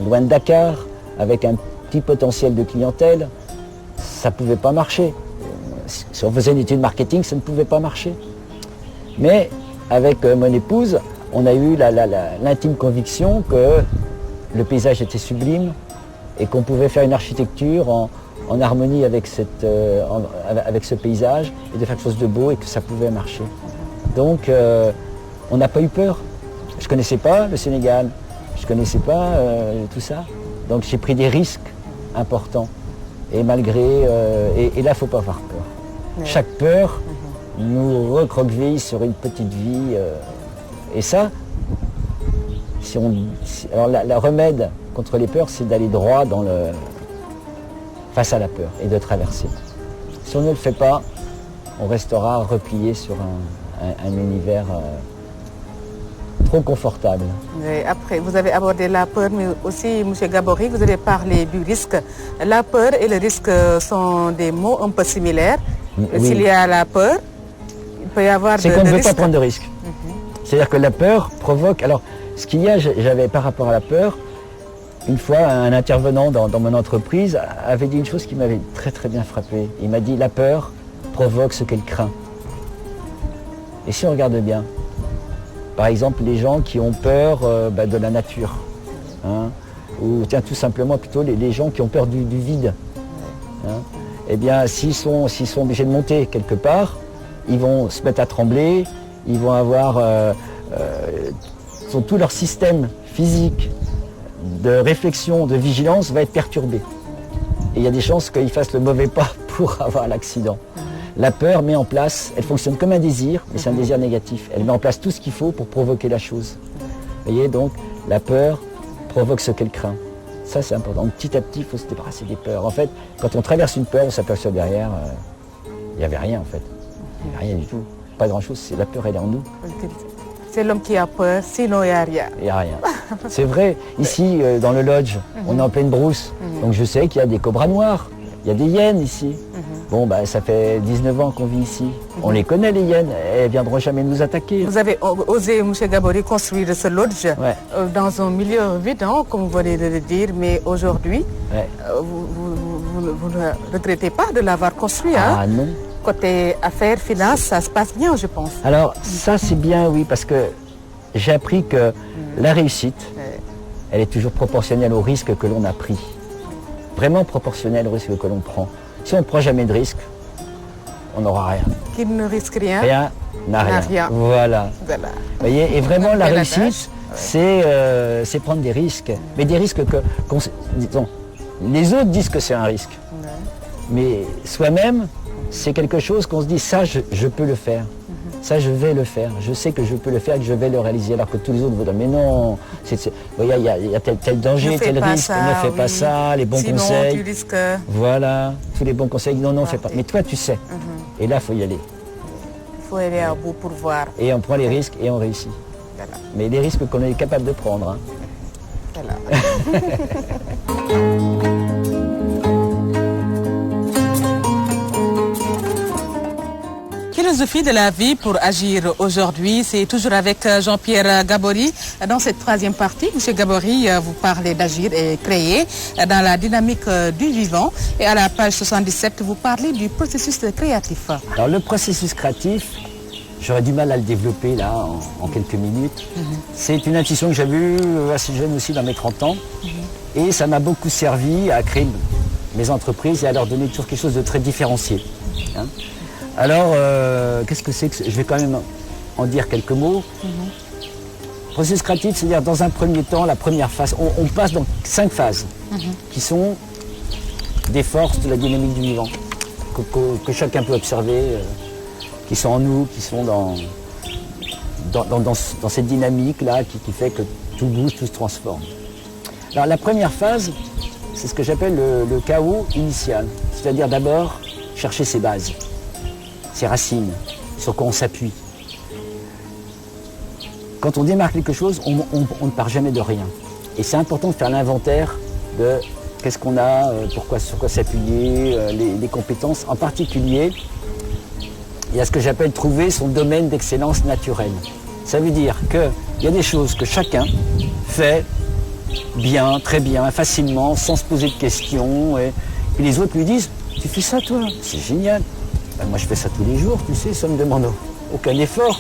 loin de Dakar, avec un petit potentiel de clientèle. Ça ne pouvait pas marcher. Si on faisait une étude marketing, ça ne pouvait pas marcher. Mais avec mon épouse, on a eu l'intime conviction que le paysage était sublime et qu'on pouvait faire une architecture en harmonie avec ce paysage et de faire quelque chose de beau et que ça pouvait marcher. Donc on n'a pas eu peur. Je ne connaissais pas le Sénégal, je ne connaissais pas tout ça. Donc j'ai pris des risques importants. Et malgré... et là, il ne faut pas avoir peur. Ouais. Chaque peur nous recroqueville sur une petite vie. Et ça, alors la remède contre les peurs, c'est d'aller droit face à la peur et de traverser. Si on ne le fait pas, on restera replié sur un univers trop confortable. Et après, vous avez abordé la peur, mais aussi, M. Gabory, vous avez parlé du risque. La peur et le risque sont des mots un peu similaires. Oui. S'il y a la peur, il peut y avoir c'est qu'on ne veut pas prendre de risques. C'est-à-dire que la peur provoque... Alors, ce qu'il y a, j'avais par rapport à la peur, une fois, un intervenant dans mon entreprise avait dit une chose qui m'avait très très bien frappé. Il m'a dit, la peur provoque ce qu'elle craint. Et si on regarde bien, par exemple, les gens qui ont peur de la nature, hein, ou tiens, tout simplement plutôt les gens qui ont peur du vide, hein, eh bien, s'ils sont obligés de monter quelque part, ils vont se mettre à trembler, ils vont avoir tout leur système physique de réflexion, de vigilance va être perturbé. Et il y a des chances qu'ils fassent le mauvais pas pour avoir l'accident. La peur met en place, elle fonctionne comme un désir, mais c'est un désir négatif. Elle met en place tout ce qu'il faut pour provoquer la chose. Vous voyez, donc, la peur provoque ce qu'elle craint. Ça, c'est important. Donc, petit à petit, il faut se débarrasser des peurs. En fait, quand on traverse une peur, on s'aperçoit derrière, il n'y avait rien, en fait. Il n'y avait rien du tout. Pas grand-chose, c'est la peur, elle est en nous. C'est l'homme qui a peur, sinon il n'y a rien. Il n'y a rien. C'est vrai. Ici, dans le lodge, on est en pleine brousse. Donc, je sais qu'il y a des cobras noirs. Il y a des hyènes ici. Bon, ça fait 19 ans qu'on vit ici. On les connaît, les hyènes. Elles ne viendront jamais nous attaquer. Vous avez osé, M. Gabory, construire ce lodge dans un milieu vide, hein, comme vous venez de le dire, mais aujourd'hui, vous ne regrettez pas de l'avoir construit. Ah non. Côté affaires, finances, ça se passe bien, je pense. Alors, ça c'est bien, oui, parce que j'ai appris que la réussite, elle est toujours proportionnelle au risque que l'on a pris. Vraiment proportionnelle au risque que l'on prend. Si on ne prend jamais de risque, on n'aura rien. Qui ne risque rien. Rien n'a rien. Voilà. Vous voyez, et vraiment la réussite, c'est prendre des risques. Mais des risques disons, les autres disent que c'est un risque. Mais soi-même, c'est quelque chose qu'on se dit, ça je peux le faire. Ça je vais le faire. Je sais que je peux le faire et que je vais le réaliser. Alors que tous les autres vous disent, mais non, il y a tel danger, tel risque, ne fais pas ça, les bons conseils. Tu risques... Voilà, tous les bons conseils, non, fais pas. Mais toi tu sais. Et là, il faut y aller. Il faut aller à bout pour voir. Et on prend les risques et on réussit. Voilà. Mais les risques qu'on est capable de prendre. Hein. Voilà. Philosophie de la vie pour agir aujourd'hui, c'est toujours avec Jean-Pierre Gabory. Dans cette troisième partie, M. Gabory, vous parlez d'agir et créer dans la dynamique du vivant. Et à la page 77, vous parlez du processus créatif. Alors le processus créatif, j'aurais du mal à le développer là en quelques minutes. C'est une intuition que j'avais eue assez jeune aussi dans mes 30 ans. Et ça m'a beaucoup servi à créer mes entreprises et à leur donner toujours quelque chose de très différencié. Hein. Alors, qu'est-ce que c'est que... Je vais quand même en dire quelques mots. Processus créatif, c'est-à-dire dans un premier temps, la première phase, on passe dans 5 phases qui sont des forces de la dynamique du vivant, que chacun peut observer, qui sont en nous, qui sont dans cette dynamique-là qui fait que tout bouge, tout se transforme. Alors la première phase, c'est ce que j'appelle le chaos initial, c'est-à-dire d'abord chercher ses bases. Ses racines, sur quoi on s'appuie. Quand on démarre quelque chose, on ne part jamais de rien. Et c'est important de faire l'inventaire de qu'est-ce qu'on a, sur quoi s'appuyer, les compétences. En particulier, il y a ce que j'appelle trouver son domaine d'excellence naturelle. Ça veut dire qu'il y a des choses que chacun fait bien, très bien, facilement, sans se poser de questions. Et puis les autres lui disent, tu fais ça toi, c'est génial. Moi je fais ça tous les jours, tu sais, ça ne me demande aucun effort.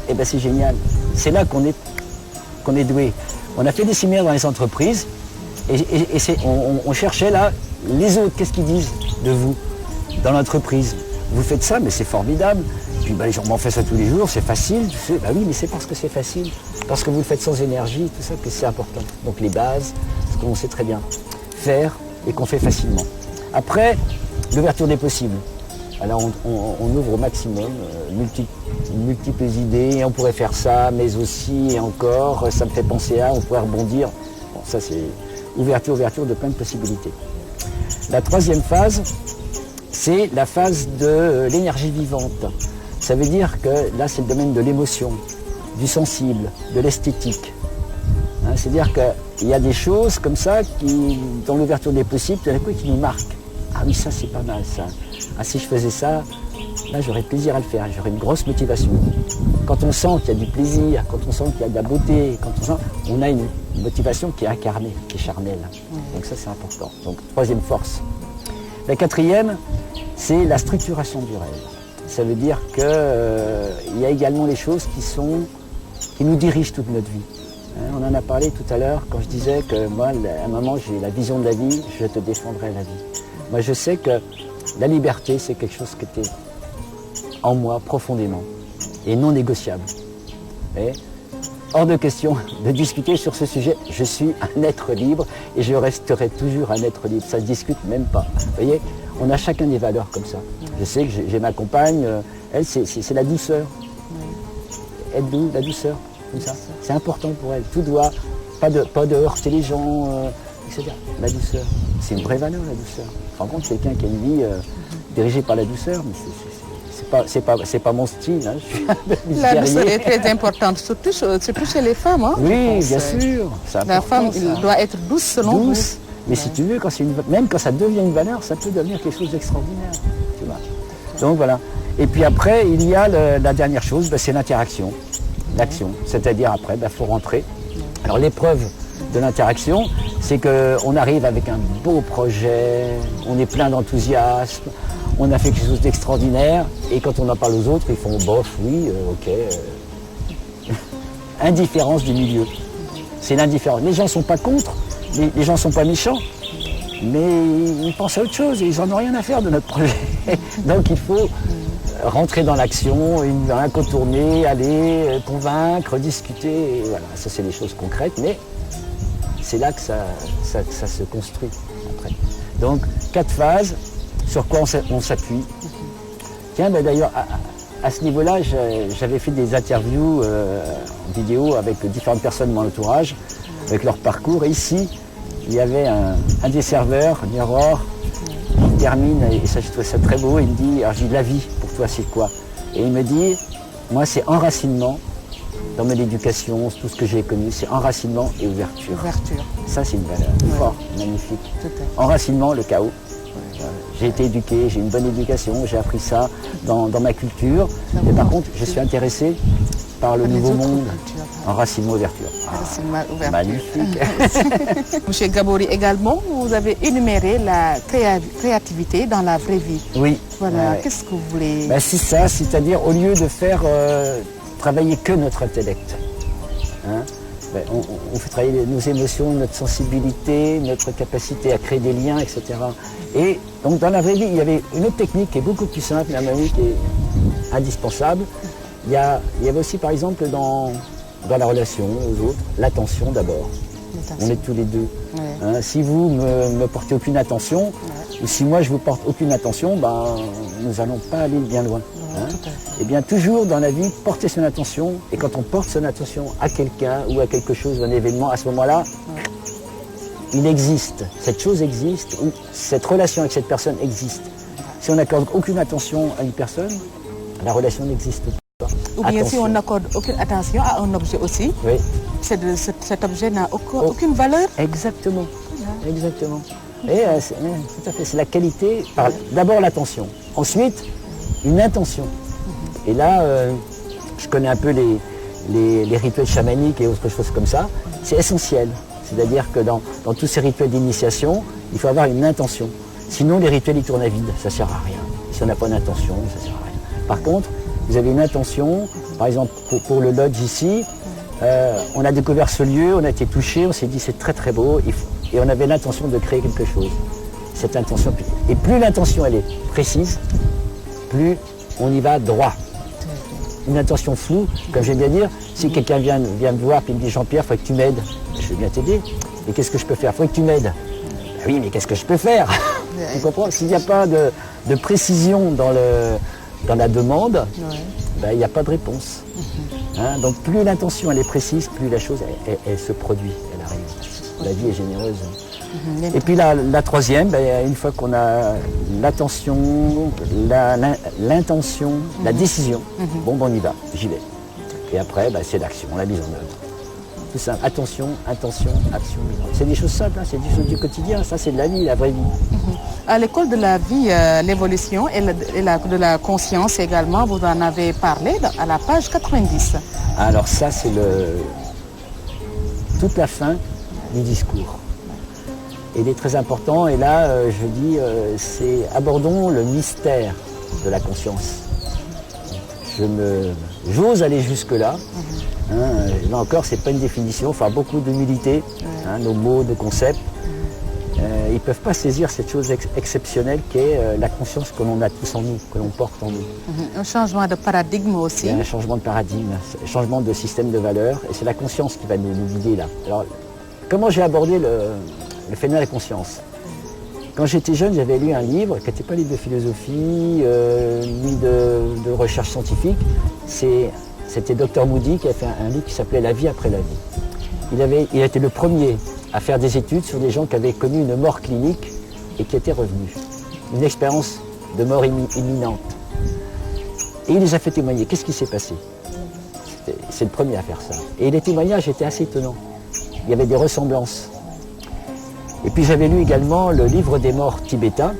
Et bien c'est génial. C'est là qu'on est doué. On a fait des séminaires dans les entreprises et on cherchait là les autres, qu'est-ce qu'ils disent de vous dans l'entreprise. Vous faites ça, mais c'est formidable. Puis les gens m'en font ça tous les jours, c'est facile. Tu sais, oui, mais c'est parce que c'est facile. Parce que vous le faites sans énergie, tout ça, que c'est important. Donc les bases, ce qu'on sait très bien faire et qu'on fait facilement. Après, l'ouverture des possibles. Alors on ouvre au maximum, multiples idées, on pourrait faire ça, mais aussi et encore, ça me fait penser à, on pourrait rebondir. Bon, ça c'est ouverture de plein de possibilités. La troisième phase, c'est la phase de l'énergie vivante. Ça veut dire que là c'est le domaine de l'émotion, du sensible, de l'esthétique. Hein, c'est-à-dire qu'il y a des choses comme ça qui, dans l'ouverture des possibles, tout d'un coup qui nous marquent. Ah oui, ça c'est pas mal ça. Ah si je faisais ça, là j'aurais plaisir à le faire, j'aurais une grosse motivation. Quand on sent qu'il y a du plaisir, quand on sent qu'il y a de la beauté, on a une motivation qui est incarnée, qui est charnelle. Donc ça c'est important. Donc troisième force. La quatrième, c'est la structuration du rêve. Ça veut dire qu'il y a également les choses qui nous dirigent toute notre vie. On en a parlé tout à l'heure quand je disais que moi, à un moment, j'ai la vision de la vie, je te défendrai la vie. Moi, je sais que la liberté, c'est quelque chose qui était en moi profondément et non négociable. Et hors de question de discuter sur ce sujet. Je suis un être libre et je resterai toujours un être libre. Ça ne se discute même pas. Vous voyez, on a chacun des valeurs comme ça. Je sais que j'ai ma compagne, elle, c'est la douceur. Être doux, la douceur, comme ça. C'est important pour elle. Tout doit, pas de heurter les gens, etc. La douceur. C'est une vraie valeur, la douceur. Tu te rends compte, quelqu'un qui a une vie dirigée par la douceur, mais c'est pas mon style. Hein. Je suis un peu la douceur est très importante, surtout chez les femmes. Hein, oui, bien sûr. La femme doit être douce selon vous. Mais si tu veux, même quand ça devient une valeur, ça peut devenir quelque chose d'extraordinaire. Tu vois. Donc voilà. Et puis après, il y a la dernière chose, c'est l'interaction, l'action. C'est-à-dire après, faut rentrer. Alors l'épreuve de l'interaction, c'est qu'on arrive avec un beau projet, on est plein d'enthousiasme, on a fait quelque chose d'extraordinaire, et quand on en parle aux autres, ils font bof, oui, ok. Indifférence du milieu. C'est l'indifférence. Les gens ne sont pas contre, les gens ne sont pas méchants, mais ils pensent à autre chose et ils n'en ont rien à faire de notre projet. Donc il faut rentrer dans l'action, contourner, aller, convaincre, discuter, et voilà. Ça c'est des choses concrètes, mais c'est là que ça se construit après. Donc 4 phases, sur quoi on s'appuie. Tiens, d'ailleurs, à ce niveau-là, j'avais fait des interviews en vidéo avec différentes personnes de mon entourage, avec leur parcours. Et ici, il y avait un des serveurs, Aurore, qui termine, et ça, je trouvais ça très beau. Il me dit, alors je dis, la vie, pour toi, c'est quoi? Et il me dit, moi, c'est enracinement. Dans mon éducation, tout ce que j'ai connu, c'est enracinement et ouverture. Ça, c'est une valeur forte, magnifique. Enracinement, le chaos. J'ai été éduqué, j'ai une bonne éducation, j'ai appris ça dans ma culture. Mais par contre, je suis intéressé par le nouveau monde. Enracinement, ouverture. Magnifique. Monsieur Gabory, également, vous avez énuméré la créativité dans la vraie vie. Oui. Voilà, qu'est-ce que vous voulez? C'est ça, c'est-à-dire au lieu de faire travailler que notre intellect, hein, on fait travailler nos émotions, notre sensibilité, notre capacité à créer des liens, etc. Et donc dans la vraie vie, il y avait une autre technique qui est beaucoup plus simple, à mon avis, qui est indispensable. Il y avait aussi, par exemple, dans la relation aux autres, l'attention d'abord. On est tous les deux. Ouais. Hein, si vous me portez aucune attention, ou si moi je vous porte aucune attention, nous n'allons pas aller bien loin. Hein. Et bien toujours dans la vie, porter son attention, et quand on porte son attention à quelqu'un ou à quelque chose, un événement, à ce moment-là, il existe, cette chose existe, ou cette relation avec cette personne existe. Si on n'accorde aucune attention à une personne, la relation n'existe pas. Ou bien si on n'accorde aucune attention à un objet aussi, oui. Cet objet n'a aucune valeur. Exactement, exactement. Et tout à fait, c'est la qualité, d'abord l'attention, ensuite une intention. Et là, je connais un peu les rituels chamaniques et autres choses comme ça, c'est essentiel. C'est-à-dire que dans tous ces rituels d'initiation, il faut avoir une intention. Sinon, les rituels, ils tournent à vide, ça ne sert à rien. Si on n'a pas d'intention, ça ne sert à rien. Par contre, vous avez une intention, par exemple pour le lodge ici, on a découvert ce lieu, on a été touché, on s'est dit c'est très très beau, et on avait l'intention de créer quelque chose. Cette intention, et plus l'intention elle est précise, plus on y va droit. Une intention floue, comme j'aime bien dire, si quelqu'un vient me voir et me dit Jean-Pierre, il faut que tu m'aides, je vais bien t'aider, mais qu'est-ce que je peux faire? Il faut que tu m'aides. Oui, mais qu'est-ce que je peux faire? Tu comprends? S'il n'y a pas de précision dans la demande, il n'y a pas de réponse. Hein, donc plus l'intention elle est précise, plus la chose elle se produit, elle arrive. La vie est généreuse. Et puis la troisième, une fois qu'on a l'attention, l'intention, la décision, on y va, j'y vais. Et après, c'est l'action, la mise en œuvre. Tout ça, attention, intention, action. C'est des choses simples, hein, c'est des choses du quotidien, ça c'est de la vie, la vraie vie. À l'école de la vie, l'évolution et de la conscience également, vous en avez parlé à la page 90. Alors ça c'est toute la fin du discours. Et il est très important, et là je dis, c'est abordons le mystère de la conscience. j'ose aller jusque-là. Là encore, c'est pas une définition, il faut avoir beaucoup d'humilité, nos mots, nos concepts. Ils ne peuvent pas saisir cette chose exceptionnelle qu'est la conscience que l'on a tous en nous, que l'on porte en nous. Un changement de paradigme aussi. Il y a un changement de paradigme, un changement de système de valeurs, et c'est la conscience qui va nous guider là. Alors, comment j'ai abordé le phénomène de la conscience? Quand j'étais jeune, j'avais lu un livre qui n'était pas un livre de philosophie, ni de recherche scientifique. C'était Dr Moody qui a fait un livre qui s'appelait « La vie après la vie ». Il a été le premier à faire des études sur des gens qui avaient connu une mort clinique et qui étaient revenus. Une expérience de mort imminente. Et il les a fait témoigner. Qu'est-ce qui s'est passé? C'est le premier à faire ça. Et les témoignages étaient assez étonnants. Il y avait des ressemblances. Et puis j'avais lu également le livre des morts tibétains.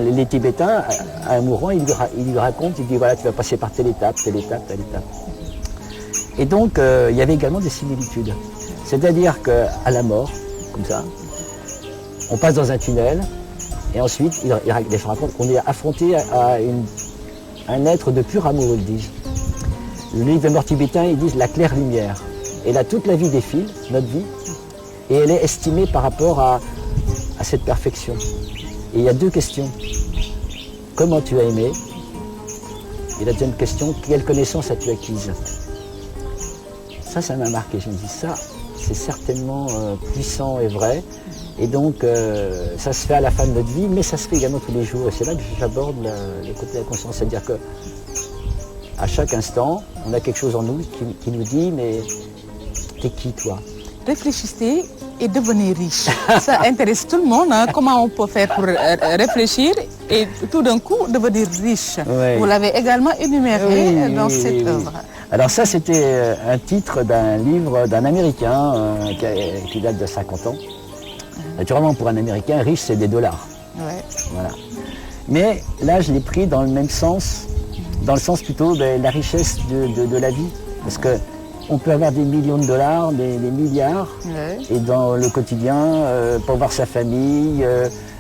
Les Tibétains, à un mourant, il lui raconte, il dit voilà, tu vas passer par telle étape, telle étape, telle étape. Et donc, il y avait également des similitudes. C'est-à-dire qu'à la mort, comme ça, on passe dans un tunnel, et ensuite, il raconte qu'on est affronté à un être de pur amour, ils disent. Le livre des morts tibétains, ils disent la claire lumière. Et là, toute la vie défile, notre vie, et elle est estimée par rapport à cette perfection. Et il y a deux questions. Comment tu as aimé? Et la deuxième question, quelle connaissance as-tu acquise? Ça m'a marqué. Je me dis, ça, c'est certainement puissant et vrai. Et donc, ça se fait à la fin de notre vie, mais ça se fait également tous les jours. Et c'est là que j'aborde le côté de la conscience. C'est-à-dire que à chaque instant, on a quelque chose en nous qui nous dit, mais t'es qui, toi? Réfléchissez et devenez riche. Ça intéresse tout le monde. Hein. Comment on peut faire pour réfléchir et tout d'un coup devenir riche? Oui. Vous l'avez également énuméré dans cette œuvre. Alors ça, c'était un titre d'un livre d'un Américain qui date de 50 ans. Naturellement, pour un Américain, riche, c'est des dollars. Ouais. Voilà. Mais là, je l'ai pris dans le même sens, dans le sens plutôt de la richesse de la vie. Parce que on peut avoir des millions de dollars, des milliards, et dans le quotidien, pas voir sa famille,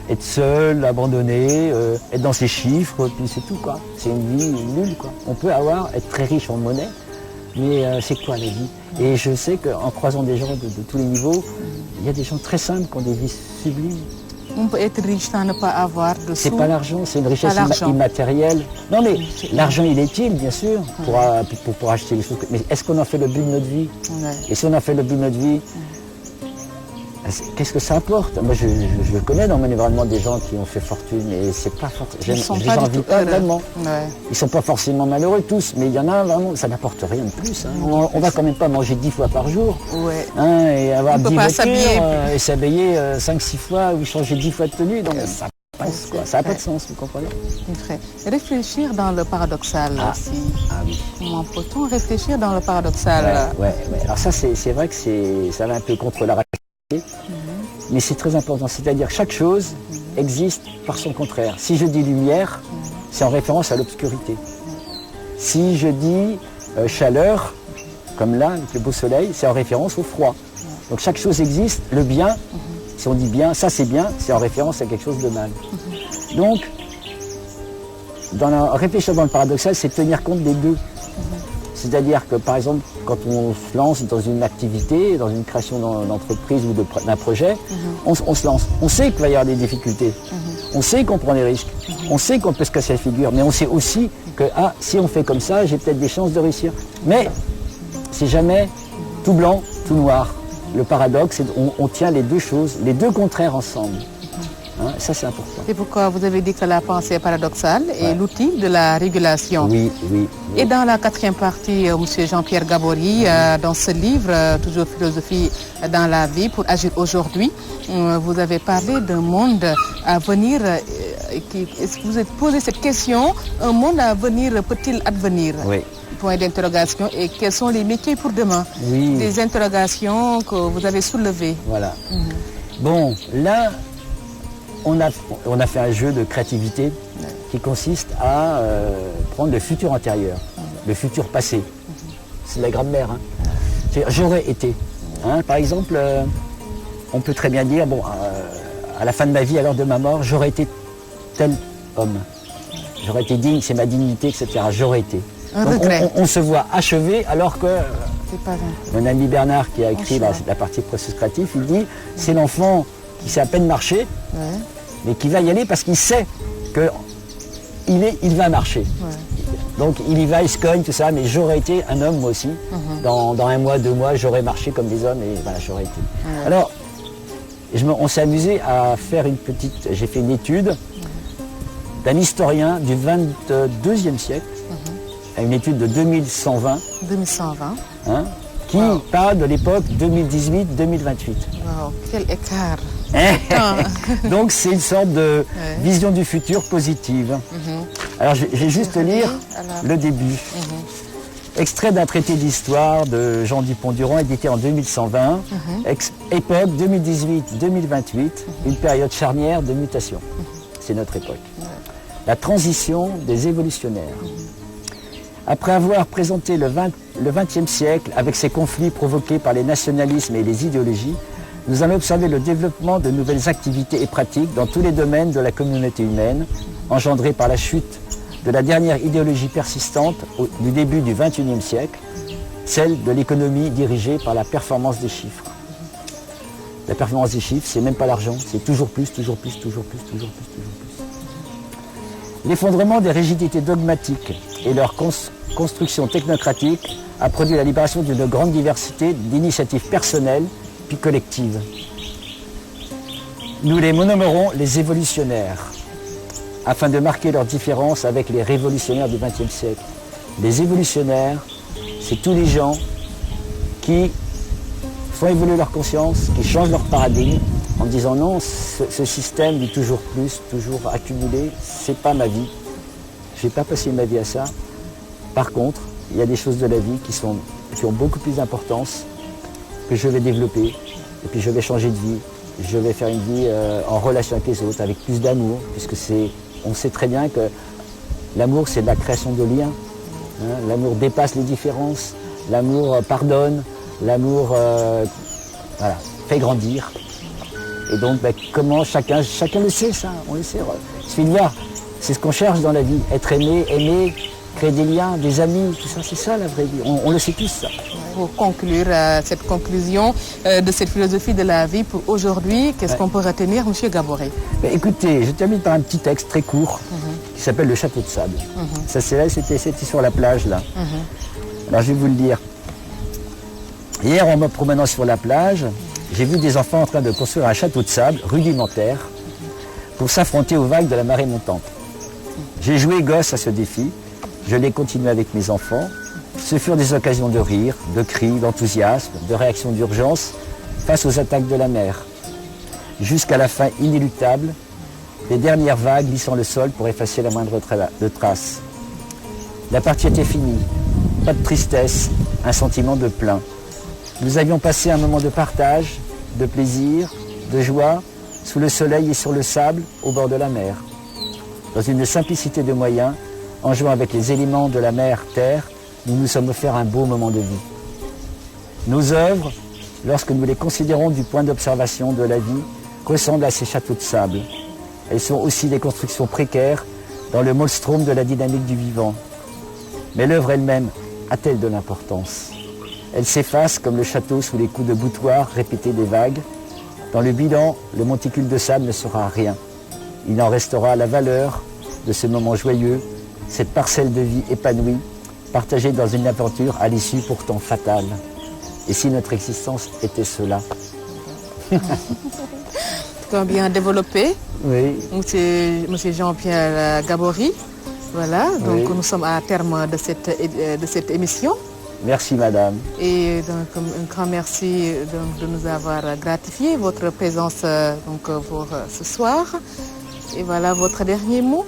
être seul, abandonné, être dans ses chiffres, puis c'est tout, quoi. C'est une vie nulle, quoi. On peut être très riche en monnaie, mais c'est quoi la vie? Et je sais qu'en croisant des gens de tous les niveaux, il y a des gens très simples qui ont des vies sublimes. On peut être riche sans ne pas avoir de sous. C'est pas l'argent, c'est une richesse immatérielle. Non mais l'argent il est utile bien sûr pour acheter les choses. Mais est-ce qu'on en fait le but de notre vie? Et si on en fait le but de notre vie, qu'est-ce que ça apporte? Moi je connais dans mon environnement des gens qui ont fait fortune et c'est pas forcément. Je les envie pas vraiment. Ouais. Ils sont pas forcément malheureux tous, mais il y en a vraiment, ça n'apporte rien de plus. Hein. On va quand même pas manger 10 fois par jour. Ouais. Hein, et avoir 10 voitures et s'habiller 5-6 fois ou changer 10 fois de tenue. Donc ça passe quoi. Ça n'a pas de sens, vous comprenez? Réfléchir dans le paradoxal aussi. Ah oui. Comment peut-on réfléchir dans le paradoxal? Ouais. Alors ça c'est vrai que ça va un peu contre la mais c'est très important, c'est-à-dire que chaque chose existe par son contraire. Si je dis lumière, c'est en référence à l'obscurité. Si je dis chaleur, comme là, avec le beau soleil, c'est en référence au froid. Donc chaque chose existe, le bien, si on dit bien, ça c'est bien, c'est en référence à quelque chose de mal. Donc, réfléchir dans le paradoxal, c'est tenir compte des deux. C'est-à-dire que, par exemple, quand on se lance dans une activité, dans une création d'entreprise ou d'un projet, on se lance. On sait qu'il va y avoir des difficultés. On sait qu'on prend des risques. On sait qu'on peut se casser la figure. Mais on sait aussi que, si on fait comme ça, j'ai peut-être des chances de réussir. Mais c'est jamais tout blanc, tout noir. Le paradoxe, c'est qu'on tient les deux choses, les deux contraires ensemble. Hein, ça, c'est important. C'est pourquoi vous avez dit que la pensée paradoxale est l'outil de la régulation. Oui. Et dans la quatrième partie, M. Jean-Pierre Gabory, dans ce livre, toujours Philosophie dans la vie pour agir aujourd'hui, vous avez parlé d'un monde à venir. Est-ce que vous avez posé cette question? Un monde à venir peut-il advenir? Oui. Point d'interrogation. Et quels sont les métiers pour demain? Oui. Des interrogations que vous avez soulevées. Voilà. Bon, là, on a fait un jeu de créativité qui consiste à prendre le futur antérieur, le futur passé. C'est de la grammaire. Hein. J'aurais été. Hein. Par exemple, on peut très bien dire, à la fin de ma vie, à l'heure de ma mort, j'aurais été tel homme. j'aurais été digne, c'est ma dignité, etc. J'aurais été. Donc on se voit achevé alors que mon ami Bernard qui a écrit la partie processus créatif, il dit c'est l'enfant qui sait à peine marcher, mais qui va y aller parce qu'il sait qu'il va marcher. Ouais. Donc il y va, il se cogne, tout ça, mais j'aurais été un homme moi aussi. Dans 1 mois, 2 mois, j'aurais marché comme des hommes et voilà, j'aurais été. Alors, on s'est amusé à faire j'ai fait une étude d'un historien du 22e siècle, une étude de 2120. 2120. Hein, qui parle de l'époque 2018-2028. Wow, quel écart. Donc c'est une sorte de vision du futur positive. Alors je vais juste lire le début. Extrait d'un traité d'histoire de Jean Dupont-Durand, édité en 2120, époque 2018-2028, une période charnière de mutation. C'est notre époque. La transition des évolutionnaires. Après avoir présenté le XXe siècle avec ses conflits provoqués par les nationalismes et les idéologies, nous allons observer le développement de nouvelles activités et pratiques dans tous les domaines de la communauté humaine, engendrées par la chute de la dernière idéologie persistante du début du XXIe siècle, celle de l'économie dirigée par la performance des chiffres. La performance des chiffres, c'est même pas l'argent, c'est toujours plus, toujours plus, toujours plus, toujours plus, toujours plus. L'effondrement des rigidités dogmatiques et leur construction technocratique a produit la libération d'une grande diversité d'initiatives personnelles puis collectives. Nous les nommerons les évolutionnaires, afin de marquer leur différence avec les révolutionnaires du XXe siècle. Les évolutionnaires, c'est tous les gens qui font évoluer leur conscience, qui changent leur paradigme, en disant non, ce système du toujours plus, toujours accumulé, c'est pas ma vie. Je vais pas passer ma vie à ça. Par contre, il y a des choses de la vie qui ont beaucoup plus d'importance, que je vais développer, et puis je vais changer de vie. Je vais faire une vie en relation avec les autres, avec plus d'amour, puisque on sait très bien que l'amour, c'est de la création de liens. Hein, l'amour dépasse les différences, l'amour pardonne, l'amour fait grandir. Et donc, comment chacun le sait, ça, on le sait. Il suffit de voir, c'est ce qu'on cherche dans la vie, être aimé, créer des liens, des amis, tout ça, c'est ça la vraie vie. On le sait tous, ça. Pour conclure cette conclusion de cette philosophie de la vie pour aujourd'hui, qu'est-ce qu'on peut retenir, M. Gabory? Écoutez, je termine par un petit texte très court qui s'appelle Le Château de Sable. Ça, c'était sur la plage, là. Alors, je vais vous le dire. Hier, en me promenant sur la plage, j'ai vu des enfants en train de construire un château de sable rudimentaire pour s'affronter aux vagues de la marée montante. J'ai joué gosse à ce défi, je l'ai continué avec mes enfants. Ce furent des occasions de rire, de cris, d'enthousiasme, de réactions d'urgence face aux attaques de la mer. Jusqu'à la fin inéluctable, les dernières vagues glissant le sol pour effacer la moindre trace. La partie était finie, pas de tristesse, un sentiment de plein. Nous avions passé un moment de partage, de plaisir, de joie, sous le soleil et sur le sable, au bord de la mer. Dans une simplicité de moyens, en jouant avec les éléments de la mer-terre, nous nous sommes offerts un beau moment de vie. Nos œuvres, lorsque nous les considérons du point d'observation de la vie, ressemblent à ces châteaux de sable. Elles sont aussi des constructions précaires dans le maelstrom de la dynamique du vivant. Mais l'œuvre elle-même a-t-elle de l'importance? Elle s'efface comme le château sous les coups de boutoir répétés des vagues. Dans le bilan, le monticule de sable ne sera rien. Il en restera la valeur de ce moment joyeux, cette parcelle de vie épanouie, partagée dans une aventure à l'issue pourtant fatale. Et si notre existence était cela? Bien développé. Oui. Monsieur Jean-Pierre Gabory. Voilà, donc nous sommes à terme de cette émission. Merci madame. Et donc un grand merci de nous avoir gratifié votre présence pour ce soir. Et voilà votre dernier mot.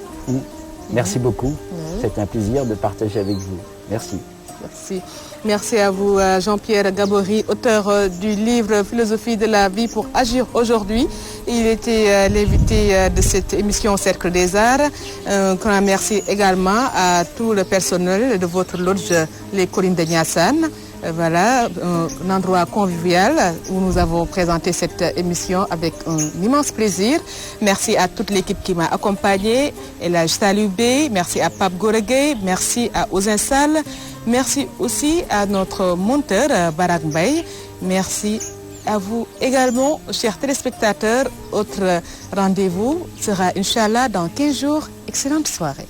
Merci beaucoup. C'est un plaisir de partager avec vous. Merci. Merci. Merci à vous Jean-Pierre Gabory, auteur du livre Philosophie de la vie pour agir aujourd'hui. Il était l'invité de cette émission Cercle des Arts. Un grand merci également à tout le personnel de votre lodge Les Collines de Niassane. Voilà, un endroit convivial où nous avons présenté cette émission avec un immense plaisir. Merci à toute l'équipe qui m'a accompagné. Elhadj Saliou Bey, merci à Pape Gorgui, merci à Ouzin Sall, merci aussi à notre monteur Barak Mbaye. Merci à vous également, chers téléspectateurs. Autre rendez-vous sera, Inch'Allah, dans 15 jours. Excellente soirée.